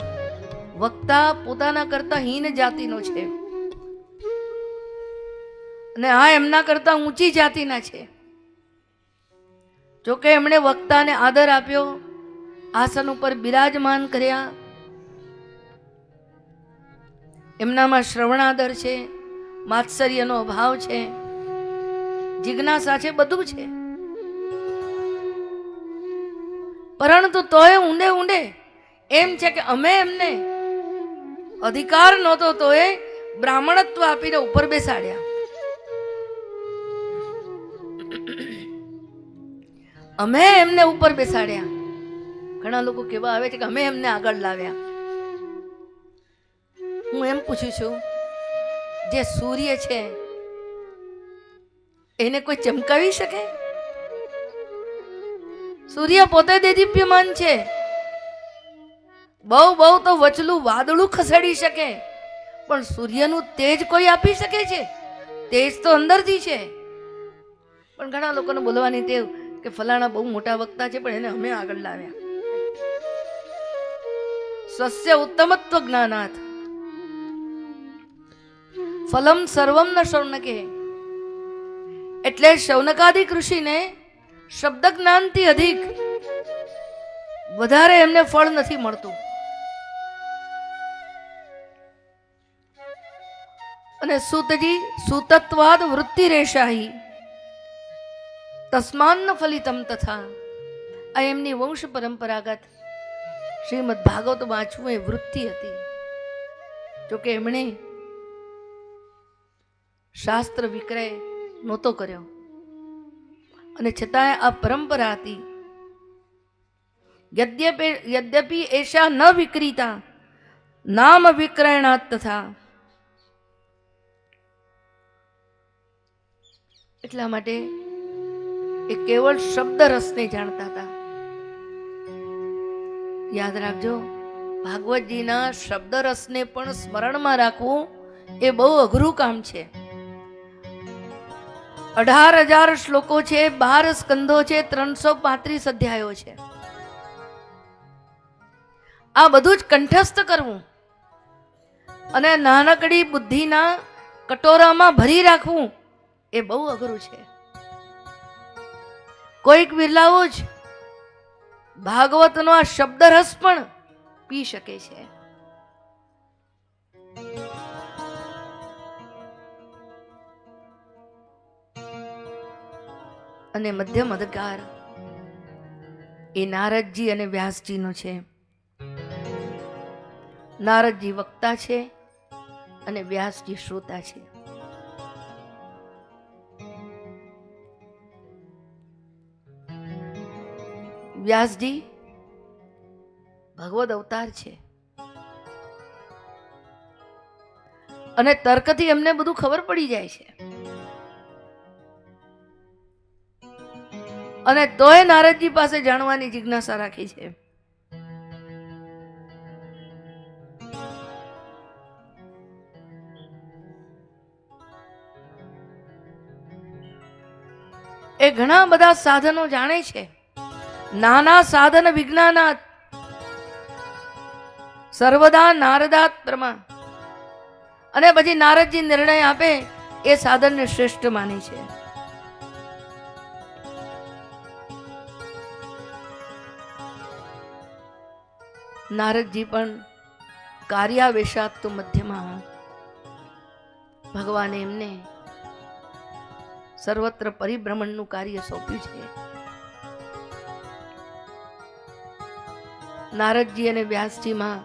વક્તા પોતાના કરતા હીન જાતિનો છે અને આ એમના કરતા ઊંચી જાતિના છે. જોકે એમણે વક્તાને આદર આપ્યો, આસન ઉપર બિરાજમાન કર્યા. એમનામાં શ્રવણાદર છે, માત્સર્યનો અભાવ છે, જિજ્ઞાસા છે, બધું છે. પરંતુ તોય ઊંડે ઊંડે એમ છે કે અમે એમને અધિકાર નહોતો તો એ બ્રાહ્મણત્વ આપીને ઉપર બેસાડ્યા. અમે એમને ઉપર બેસાડ્યા. ઘણા લોકો કેવા આવે છે કે અમે એમને આગળ લાવ્યા. હું એમ પૂછું છું, જે સૂર્ય છે એને કોઈ ચમકાવી શકે? સૂર્ય પોતે દેદીપ્યમાન છે. બહુ બહુ તો વચલું વાદળું ખસેડી શકે, પણ સૂર્યનું તેજ કોઈ આપી શકે છે? તેજ તો અંદરથી છે. પણ ઘણા લોકોને બોલવાની ટેવ કે ફલાણા બહુ મોટા વક્તા છે પણ એને અમે આગળ લાવ્યા. સ્વસ્ય ઉત્તમત્વ જ્ઞાનાત ફલમ સર્વમ ન શૌનકે. એટલે શૌનકાદિક ઋષિને શબ્દ જ્ઞાનથી અધિક વધારે એમને ફળ નથી મળતું. અને સૂતજી સૂતત્વાદ વૃત્તિ રેશાહી તસ્માન્ન ફલિતમ તથા. આ એમની વંશ પરંપરાગત શ્રીમદ ભાગવત વાંચવું એ વૃત્તિ હતી. જોકે એમણે શાસ્ત્ર વિક્રય નહોતો કર્યો અને છતાંય આ પરંપરા હતી. યદ્યપિ એશા ન વિક્રીતા નામ વિક્રયણાત તથા. એટલા માટે એ કેવળ શબ્દ રસને જાણતા હતા. યાદ રાખજો, ભાગવતજીના શબ્દ રસને પણ સ્મરણમાં રાખવું એ બહુ અઘરું કામ છે. 18,000 શ્લોકો છે, 12 સ્કંદો છે, 335 અધ્યાયો છે. આ બધું જ કંઠસ્થ કરવું અને નાનકડી બુદ્ધિના કટોરામાં ભરી રાખવું એ બહુ અઘરું છે. કોઈક વિરલાઓ જ ભાગવતનો આ શબ્દ રસ પણ પી શકે છે. અને મધ્યમ અધિકાર એ નારદજી અને વ્યાસજીનો છે. નારદજી વક્તા છે અને વ્યાસજી શ્રોતા છે. વ્યાસજી ભગવદ અવતાર છે અને તર્કથી એમને બધું ખબર પડી જાય છે. અને તોય નારદજી પાસે જાણવાની જિજ્ઞાસા રાખી છે. એ ઘણા બધા સાધનો જાણે છે. નાના સાધન વિજ્ઞાનાત સર્વદા નારદાત પ્રમા. અને પછી નારદજી નિર્ણય આપે એ સાધનને શ્રેષ્ઠ માને છે. નારદજી પણ કાર્યાવેશાત તો મધ્યમાં ભગવાને એમને સર્વત્ર પરિભ્રમણનું કાર્ય સોંપ્યું છે. નારદજી અને વ્યાસજીમાં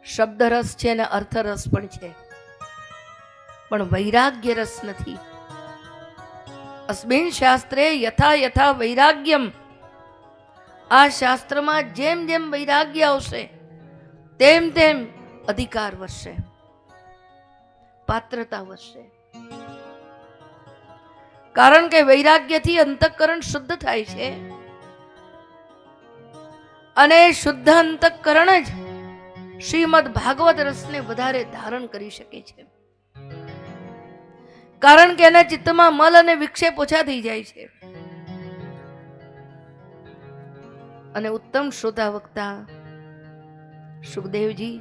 શબ્દ રસ છે અને અર્થ રસ પણ છે, પણ વૈરાગ્ય રસ નથી. અસ્મિન શાસ્ત્રે યથા યથા વૈરાગ્યમ. આ શાસ્ત્રમાં જેમ જેમ વૈરાગ્ય આવશે તેમ તેમ અધિકાર વધશે, પાત્રતા વધશે. કારણ કે વૈરાગ્યથી અંતઃકરણ શુદ્ધ થાય છે અને શુદ્ધ અંતઃકરણ જ શ્રીમદ ભાગવત રસને વધારે ધારણ કરી શકે છે. કારણ કે એના ચિત્તમાં મલ અને વિક્ષેપ ઓછા થઈ જાય છે. અને ઉત્તમ શ્રોતા વક્તા સુખદેવજી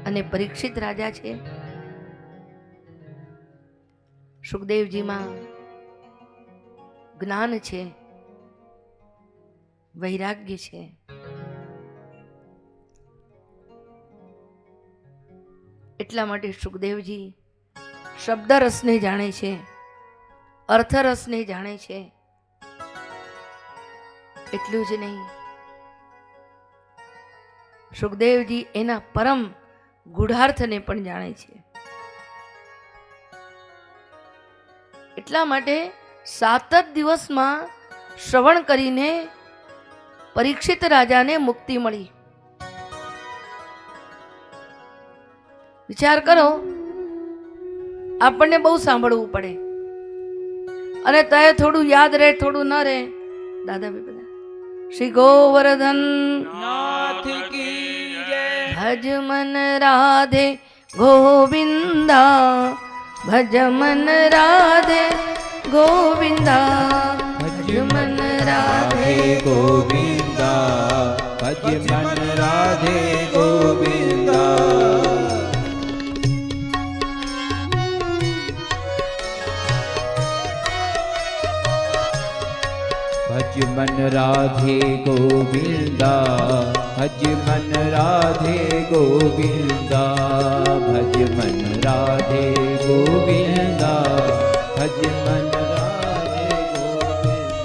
અને પરીક્ષિત રાજા છે. સુખદેવજીમાં જ્ઞાન છે, વૈરાગ્ય છે. એટલા માટે સુખદેવજી શબ્દ રસને જાણે છે, અર્થ રસને જાણે છે. એટલું જ નહીં, સુખદેવજી એના પરમ ગૂઢાર્થને પણ જાણે છે. એટલા માટે 7 જ દિવસમાં શ્રવણ કરીને પરીક્ષિત રાજાને મુક્તિ મળી. વિચાર કરો, આપણને બહુ સાંભળવું પડે અને તય થોડું યાદ રહે થોડું ન રહે. દાદા બધા શ્રી ગોવર્ધન નાથ કી જય. ભજ મન રાધે ગોવિંદા, ભજ મન રાધે ગોવિંદા, ભજ મન રાધે ગોવિંદા, ભજ મન રાધે ગોવિંદા. ભજ મન રાધે ગોવિંદા, ભજ મન રાધે ગોવિંદા, ભજ મન રાધે ગોવિંદા, ભજ મન રાધે ગોવિંદા.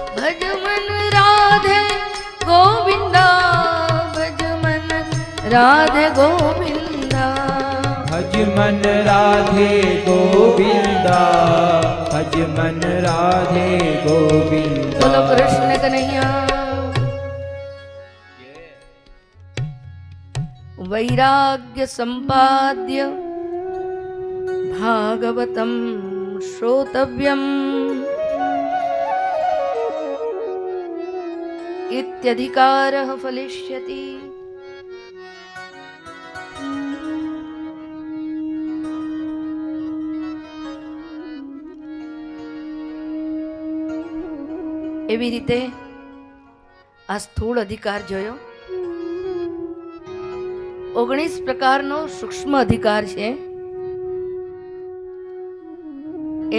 ભજ મન રાધે ગોવિંદા, ભજ મન રાધે ગોવિંદા, ભજ મન રાધે ગોવિંદા, ભજ મન રાધે ગોવિંદા. બોલો કૃષ્ણ કનૈયા. વૈરાગ્ય સંપાદ્ય ભાગવતમ શ્રોતવ્યમ ઇત્યધિકારઃ ફલિષ્યતિ. એવી રીતે આ સ્થૂળ અધિકાર જોયો. 19 પ્રકારનો સૂક્ષ્મ અધિકાર છે.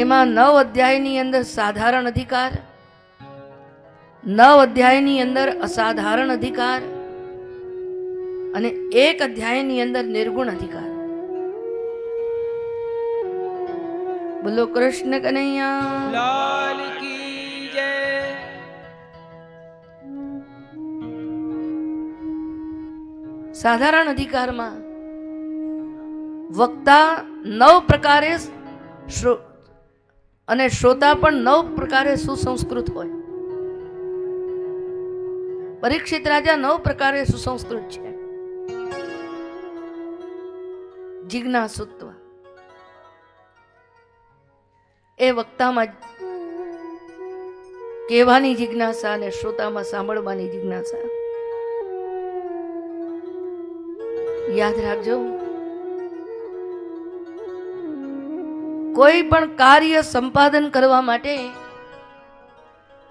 એમાં 9 અધ્યાયની અંદર સાધારણ અધિકાર, 9 અધ્યાયની અંદર અસાધારણ અધિકાર અને 1 અધ્યાયની અંદર નિર્ગુણ અધિકાર. બોલો કૃષ્ણ કનૈયા લાલ કી જય. સાધારણ અધિકારમાં વક્તા 9 પ્રકારે અને શ્રોતા પણ 9 પ્રકારે સુસંસ્કૃત હોય. પરીક્ષિત રાજા 9 પ્રકારે સુસંસ્કૃત છે. જિજ્ઞાસુત્વ એ વક્તામાં કહેવાની જિજ્ઞાસા અને શ્રોતામાં સાંભળવાની જિજ્ઞાસા. યાદ રાખજો, કોઈ પણ કાર્ય સંપાદન કરવા માટે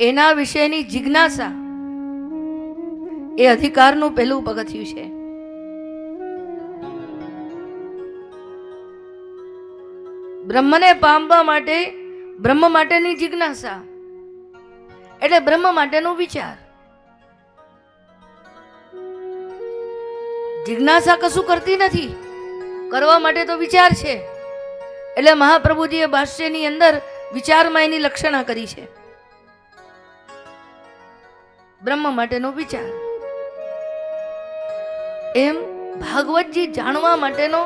એના વિશેની જિજ્ઞાસા એ અધિકારનું પહેલું પગથિયું છે. બ્રહ્મને પામવા માટે બ્રહ્મ માટેની જિજ્ઞાસા એટલે બ્રહ્મ માટેનો વિચાર. જિજ્ઞાસા કશું કરતી નથી, કરવા માટે તો વિચાર છે. એટલે મહાપ્રભુજીએ ભાષ્યની અંદર વિચારમાં એની લક્ષણા કરી છે. બ્રહ્મ માટેનો વિચાર, એમ ભાગવતજી જાણવા માટેનો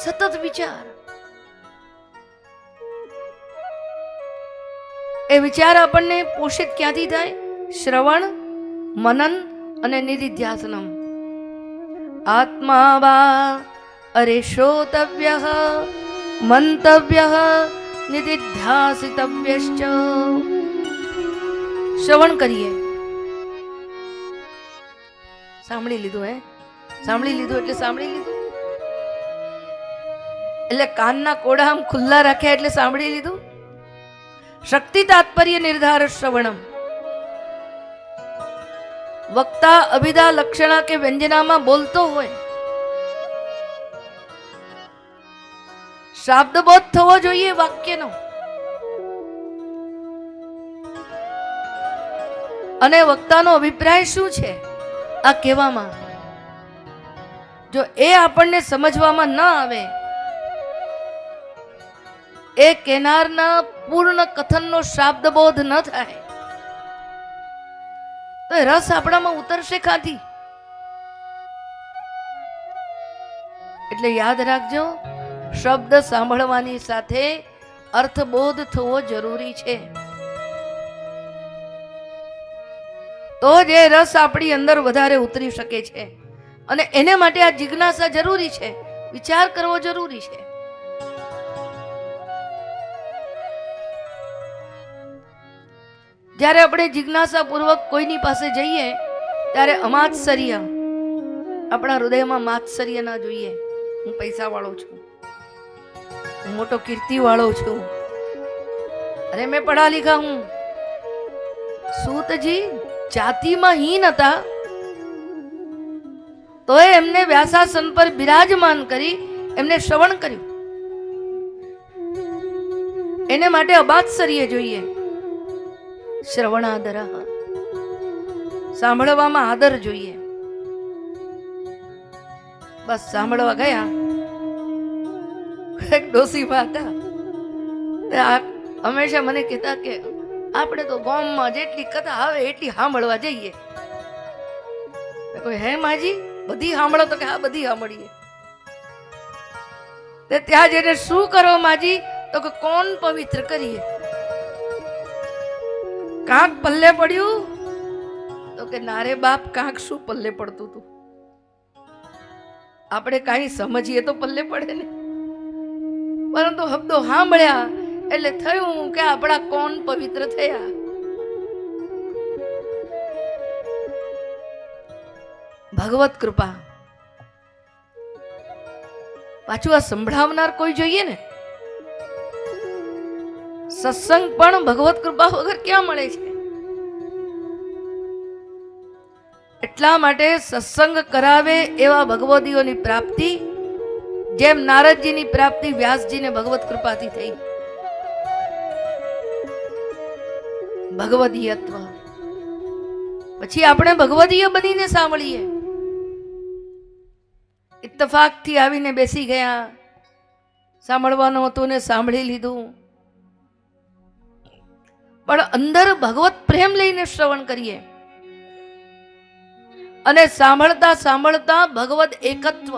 સતત વિચાર. એ વિચાર આપણને પોષિત ક્યાંથી થાય? શ્રવણ, મનન અને નિધિધ્યાસનમ. આત્મા વા અરે શ્રોતવ્ય મંતવ્ય નિધિધ્યાસિતવ્યશ્ચ. શ્રવણ કરીએ, સાંભળી લીધું. સાંભળી લીધું એટલે સાંભળી લીધું, એટલે કાનના કોડા આમ ખુલ્લા રાખ્યા એટલે સાંભળી લીધું. શક્તિ તાત્પર્ય નિર્ધાર શ્રવણમ. વક્તા અભિધા લક્ષણા કે વ્યંજનામાં બોલતો હોય, શાબ્દબોધ થવો જોઈએ વાક્યનો. અને વક્તાનો અભિપ્રાય શું છે આ કહેવામાં, જો એ આપણને સમજવામાં ન આવે, એ કેનારના પૂર્ણ કથનનો શાબ્દબોધ ન થાય તો એ રસ આપણામાં ઉતરશે ક્યાંથી? એટલે યાદ રાખજો, શબ્દ સાંભળવાની સાથે અર્થબોધ થવો જરૂરી છે. તો જ એ રસ આપણી અંદર વધારે ઉતરી શકે છે. અને એને માટે આ જિજ્ઞાસા જરૂરી છે, વિચાર કરવો જરૂરી છે. જ્યારે આપણે જિજ્ઞાસા પૂર્વક કોઈની પાસે જઈએ ત્યારે અમાત્સર્ય, આપણા હૃદયમાં માત્સર્ય ના જોઈએ. હું પૈસા વાળો છું, હું મોટો કીર્તિ વાળો છું, અરે મેં પढ़ा लिखा हूं. સૂતજી જાતિમાં હીન હતા તો એમને વ્યાસાસન પર બિરાજમાન કરી એમને શ્રવણ કર્યું. એને માટે અબાત્સર્ય જોઈએ. શ્રવણાદર, સાંભળવામાં આદર જોઈએ. બસ સાંભળવા ગયા, એક ડોસીબા હતા, હંમેશા મને કહેતા કે આપણે તો ગામમાં જેટલી કથા આવે એટલી સાંભળવા જઈએ. કોઈ હે માજી બધી સાંભળો? તો કે હા બધી સાંભળીએ. ત્યાં જઈને શું કરો માજી? તો કે કોણ પવિત્ર કરીએ. કાંક પલ્લે પડ્યું? તો કે નારે બાપ કાંક શું પલ્લે પડતું હતું. આપણે કાંઈ સમજીએ તો પલ્લે પડે ને, પરંતુ શબ્દો સાંભળ્યા એટલે થયું કે આપણા કોણ પવિત્ર થયા. ભગવત કૃપા. પાછું આ સંભળાવનાર કોઈ જોઈએ ને. સત્સંગ પણ ભગવત કૃપા વગર ક્યાં મળે છે? એટલા માટે સત્સંગ કરાવે એવા ભગવદીઓની પ્રાપ્તિ, જેમ નારદજીની પ્રાપ્તિ વ્યાસજીને ભગવત કૃપાથી થઈ. ભગવદીયત્વ. પછી આપણે ભગવદીય બનીને સાંભળીએ. ઇત્તફાકથી આવીને બેસી ગયા, સાંભળવાનું હતું ને સાંભળી લીધું, પણ અંદર ભગવત પ્રેમ લઈને શ્રવણ કરીએ અને સાંભળતા સાંભળતા ભગવદ એકત્વ,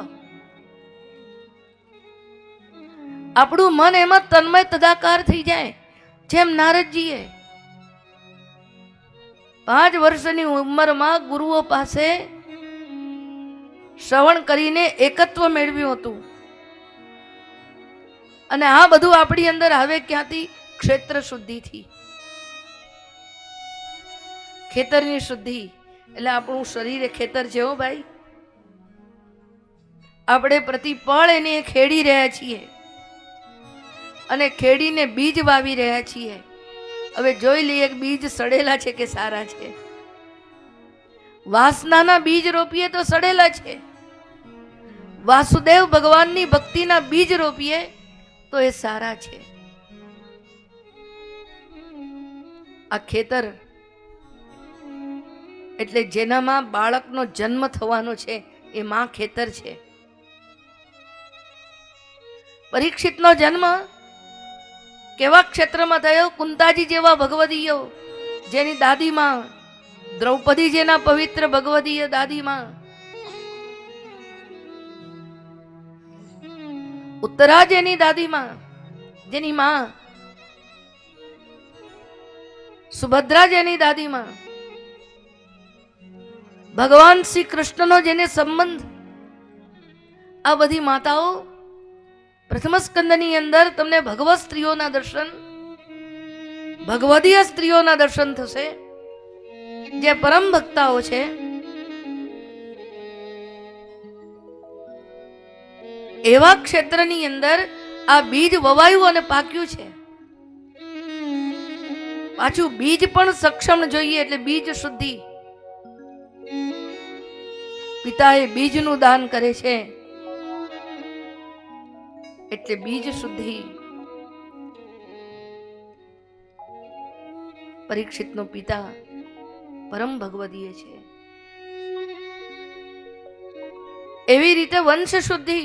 આપણું મન એમાં તન્મય તદાકાર થઈ જાય. જેમ નારદજીએ 5 વર્ષની ઉંમરમાં ગુરુઓ પાસે શ્રવણ કરીને એકત્વ મેળવ્યું હતું. અને આ બધું આપણી અંદર આવે ક્યાંથી? ક્ષેત્ર શુદ્ધિથી. ખેતરની શુદ્ધિ એટલે આપણું શરીર એ ખેતર છે હો ભાઈ. આપણે પ્રતિપળ એને ખેડી રહ્યા છીએ અને ખેડીને બીજ વાવી રહ્યા છીએ. હવે જોઈ લઈએ કે બીજ સડેલા છે કે સારા છે. વાસનાના બીજ રોપીએ તો સડેલા છે, વાસુદેવ ભગવાનની ભક્તિના બીજ રોપીએ તો એ સારા છે. આ ખેતર એટલે જેનામાં બાળકનો જન્મ થવાનો છે એ માં ખેતર છે. પરીક્ષિતનો જન્મ કેવા ક્ષેત્રમાં થયો? કુંતાજી જેવા ભગવદીયો, જેની દાદીમાં દ્રૌપદી, જેના પવિત્ર ભગવદીય દાદીમાં, ઉત્તરા જેની દાદીમાં, જેની માં સુભદ્રા જેની દાદીમાં, ભગવાન શ્રી કૃષ્ણનો જેને સંબંધ, આ બધી માતાઓ પ્રથમ સ્કંદની અંદર તમને ભગવત સ્ત્રીઓના દર્શન, ભગવદીય સ્ત્રીઓના દર્શન થશે, જે પરમ ભક્તાઓ છે. એવા ક્ષેત્રની અંદર આ બીજ વવાયું અને પાક્યું છે. પાછું બીજ પણ સક્ષમ જોઈએ એટલે બીજ શુદ્ધિ. પિતા એ બીજનું દાન કરે છે એટલે બીજ શુદ્ધિ. પરીક્ષિતનો પિતા પરમ ભગવદીય છે. એવી રીતે વંશ શુદ્ધિ.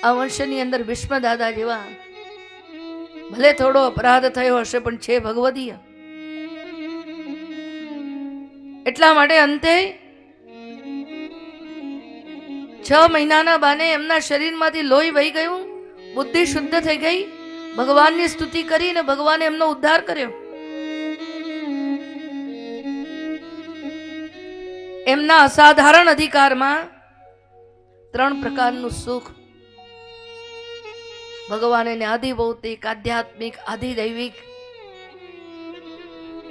આ વંશની અંદર ભીષ્મ દાદા જેવા, ભલે થોડો અપરાધ થયો હશે પણ છે ભગવદીય. એટલા માટે અંતે 6 મહિનાના બાને એમના શરીરમાંથી લોહી વહી ગયું, બુદ્ધિ શુદ્ધ થઈ ગઈ, ભગવાનની સ્તુતિ કરીને ભગવાને એમનો ઉદ્ધાર કર્યો. એમના અસાધારણ અધિકારમાં 3 પ્રકારનું સુખ, ભગવાન એને આધિ ભૌતિક, આધ્યાત્મિક, આધિ દૈવિક,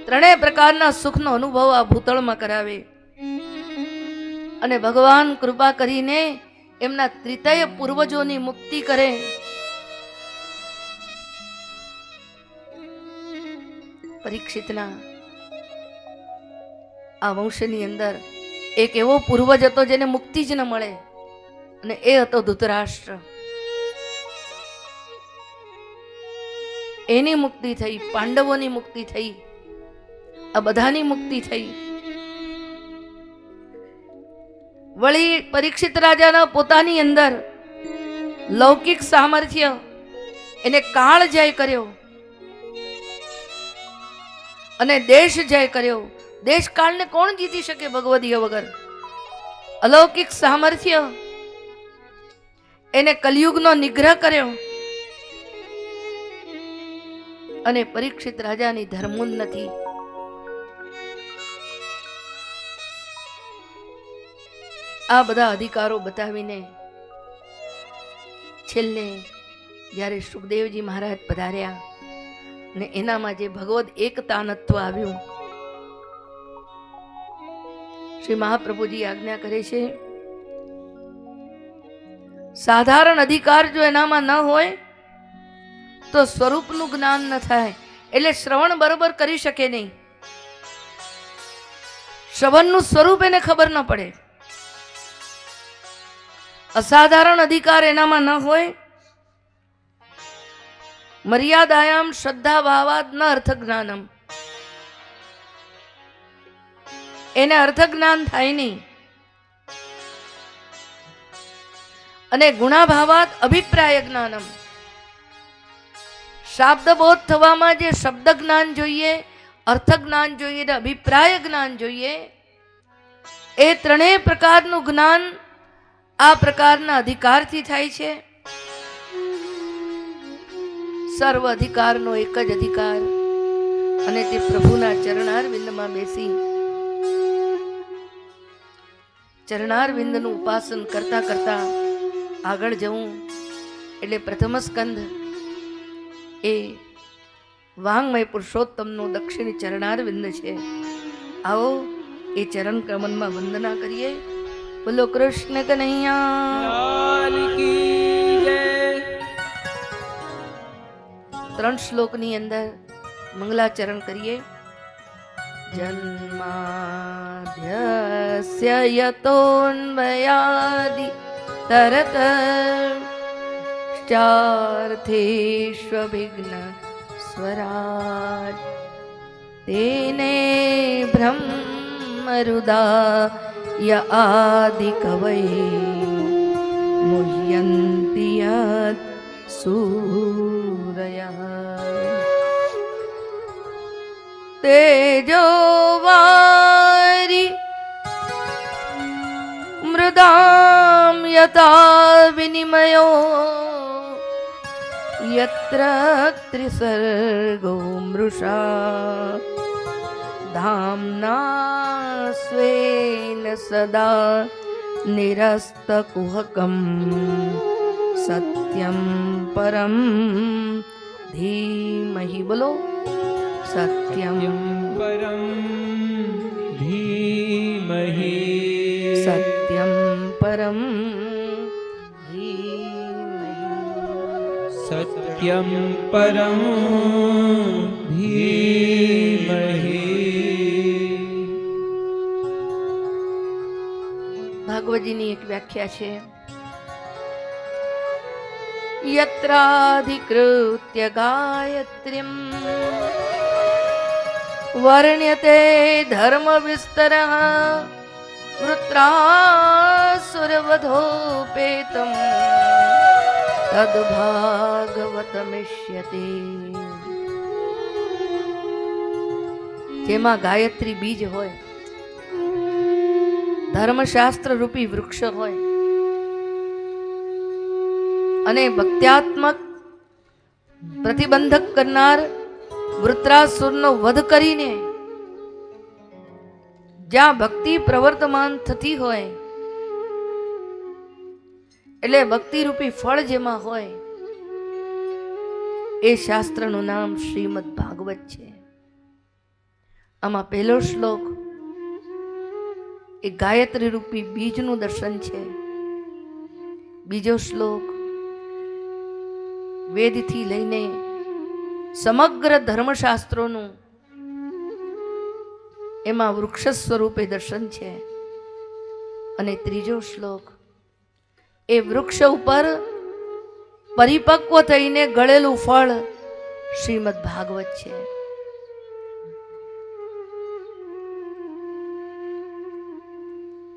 3 પ્રકારના સુખનો અનુભવ આ ભૂતળમાં કરાવે. અને ભગવાન કૃપા કરીને એમના ત્રિતય પૂર્વજોની મુક્તિ કરે. પરીક્ષિતના આ વંશની અંદર એક એવો પૂર્વજ હતો જેને મુક્તિ જ ન મળે, અને એ હતો ધૃતરાષ્ટ્ર. એની મુક્તિ થઈ, પાંડવોની મુક્તિ થઈ, આ બધાની મુક્તિ થઈ. વળી પરીક્ષિત રાજાના પોતાની અંદર લૌકિક સામર્થ્ય, એને કાળ જય કર્યો અને દેશ જય કર્યો. દેશ કાળને કોણ જીતી શકે ભગવદીય વગર? અલૌકિક સામર્થ્ય, એને કલિયુગનો નિગ્રહ કર્યો. અને પરીક્ષિત રાજાની ધર્મોન્નતિ. આ બધા અધિકારો બતાવીને છેલ્લે જ્યારે સુખદેવજી મહારાજ પધાર્યા ને એનામાં જે ભગવદ એકતાનત્વ આવ્યું, શ્રી મહાપ્રભુજી આજ્ઞા કરે છે, સાધારણ અધિકાર જો એનામાં ન હોય તો સ્વરૂપનું જ્ઞાન ન થાય. એટલે શ્રવણ બરોબર કરી શકે નહીં, શ્રવણનું સ્વરૂપ એને ખબર ન પડે. અસાધારણ અધિકાર એનામાં ન હોય, મર્યાદાયામ શ્રદ્ધા ભાવાદ ન અર્થ જ્ઞાનમ, એને અર્થ જ્ઞાન થાય નહીં. અને ગુણાભાવાદ અભિપ્રાય જ્ઞાનમ, શાબ્દબોધ થવામાં જે શબ્દ જ્ઞાન જોઈએ, અર્થ જ્ઞાન જોઈએ ને અભિપ્રાય જ્ઞાન જોઈએ, એ ત્રણેય પ્રકારનું જ્ઞાન આ પ્રકારના અધિકારથી થાય છે. સર્વ અધિકારનો એક જ અધિકાર, અને તે પ્રભુના ચરણારવિંદમાં બેસી ચરણારવિંદનું ઉપાસન કરતા કરતા આગળ જવું. એટલે પ્રથમ સ્કંદ એ વાંગમય પુરુષોત્તમનું દક્ષિણ ચરણારવિંદ છે. આવો એ ચરણ કમલમાં વંદના કરીએ. બોલો કૃષ્ણ કનૈયા लाल की जय। 3 શ્લોકની અંદર મંગલાચરણ કરીએ. જન્માદ્યસ્ય યતોન્મયાદિ તરત ચાર્થેષ્વવિઘ્ન સ્વરાટ તેને બ્રહ્મરુદાય આદિ કવયે મુહ્યન્તિ યત સૂરયઃ તેજો વારી મૃદામ યથા વિનિમયો યત્ર ત્રિસર્ગો મૃષા ધામ્ના સ્વેન સદા નિરસ્તકુહકમ સત્યમ પરમ ધીમહિ. બોલો સત્યમ परम धीमहि સત્યમ પરમ ધીમહિ. सत्यं परं धीमहि। ભાગવતજીની એક વ્યાખ્યા છે, યત્રાધિકૃત્ય ગાયત્રીમ વર્ણ્યતે ધર્મ વિસ્તરઃ વૃત્રાસુરવધોપેતમ તદ્ભાગવતમિષ્યતે. જેમાં ગાયત્રી બીજ હોય, ધર્મશાસ્ત્ર રૂપી વૃક્ષ હોય, અને ભક્ત્યાત્મક પ્રતિબંધક કરનાર વૃત્રાસુરનો વધ કરીને જ્યાં ભક્તિ પ્રવર્તમાન થતી હોય, એટલે ભક્તિ રૂપી ફળ જેમાં હોય, એ શાસ્ત્રનું નામ શ્રીમદ ભાગવત છે. આમાં પહેલો શ્લોક એ ગાયત્રી રૂપી બીજનું દર્શન છે. બીજો શ્લોક વેદથી લઈને સમગ્ર ધર્મશાસ્ત્રોનું એમાં વૃક્ષ સ્વરૂપે દર્શન છે. અને ત્રીજો શ્લોક એ વૃક્ષ ઉપર પરિપક્વ થઈને ગળેલું ફળ શ્રીમદ ભાગવત છે.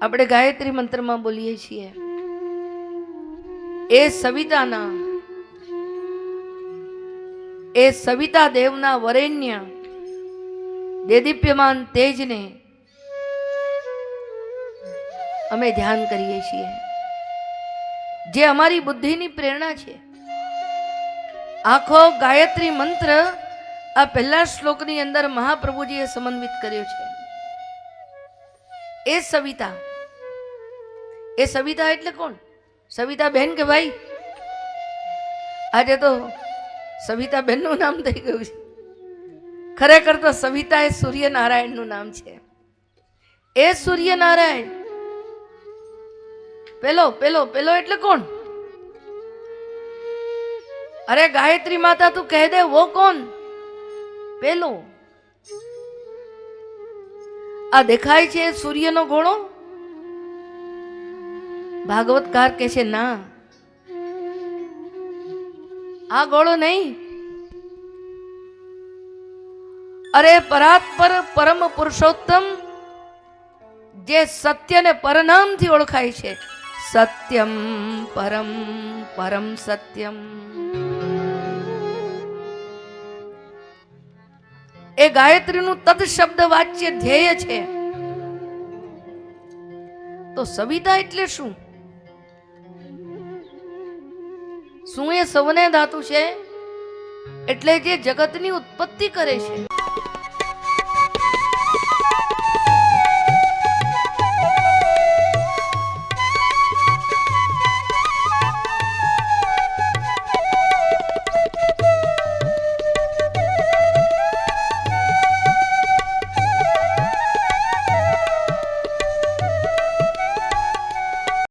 આપણે ગાયત્રી મંત્રમાં બોલીએ છીએ, એ સવિતા દેવના વરેણ્ય દેદીપ્યમાન તેજને અમે ધ્યાન કરીએ છીએ, જે અમારી બુદ્ધિની પ્રેરણા છે. આખો ગાયત્રી મંત્ર આ પહેલા શ્લોકની અંદર મહાપ્રભુજીએ સમન્વિત કર્યો છે. એ સવિતા એટલે કોણ? સવિતા બહેન કે ભાઈ? આજે તો સવિતાબેનનું નામ થઈ ગયું છે. ખરેખર તો સવિતા એ સૂર્યનારાયણનું નામ છે. એ સૂર્યનારાયણ પેલો પેલો પેલો એટલે કોણ? અરે ગાયત્રી માતા તું કહે દે વો કોણ? પેલો આ દેખાય છે સૂર્યનો ગોળો? ભાગવતકાર કહે છે ના, આ ગોળો નહીં. અરે પરાત્પર પરમ પુરુષોત્તમ જે સત્ય ને પરનામથી ઓળખાય છે, સત્યમ પરમ પરમ સત્યમ, એ ગાયત્રીનું તદ શબ્દ વાચ્ય ધ્યેય છે. તો સવિતા એટલે શું? શું એ સવને ધાતુ છે? એટલે જે જગતની ઉત્પત્તિ કરે છે.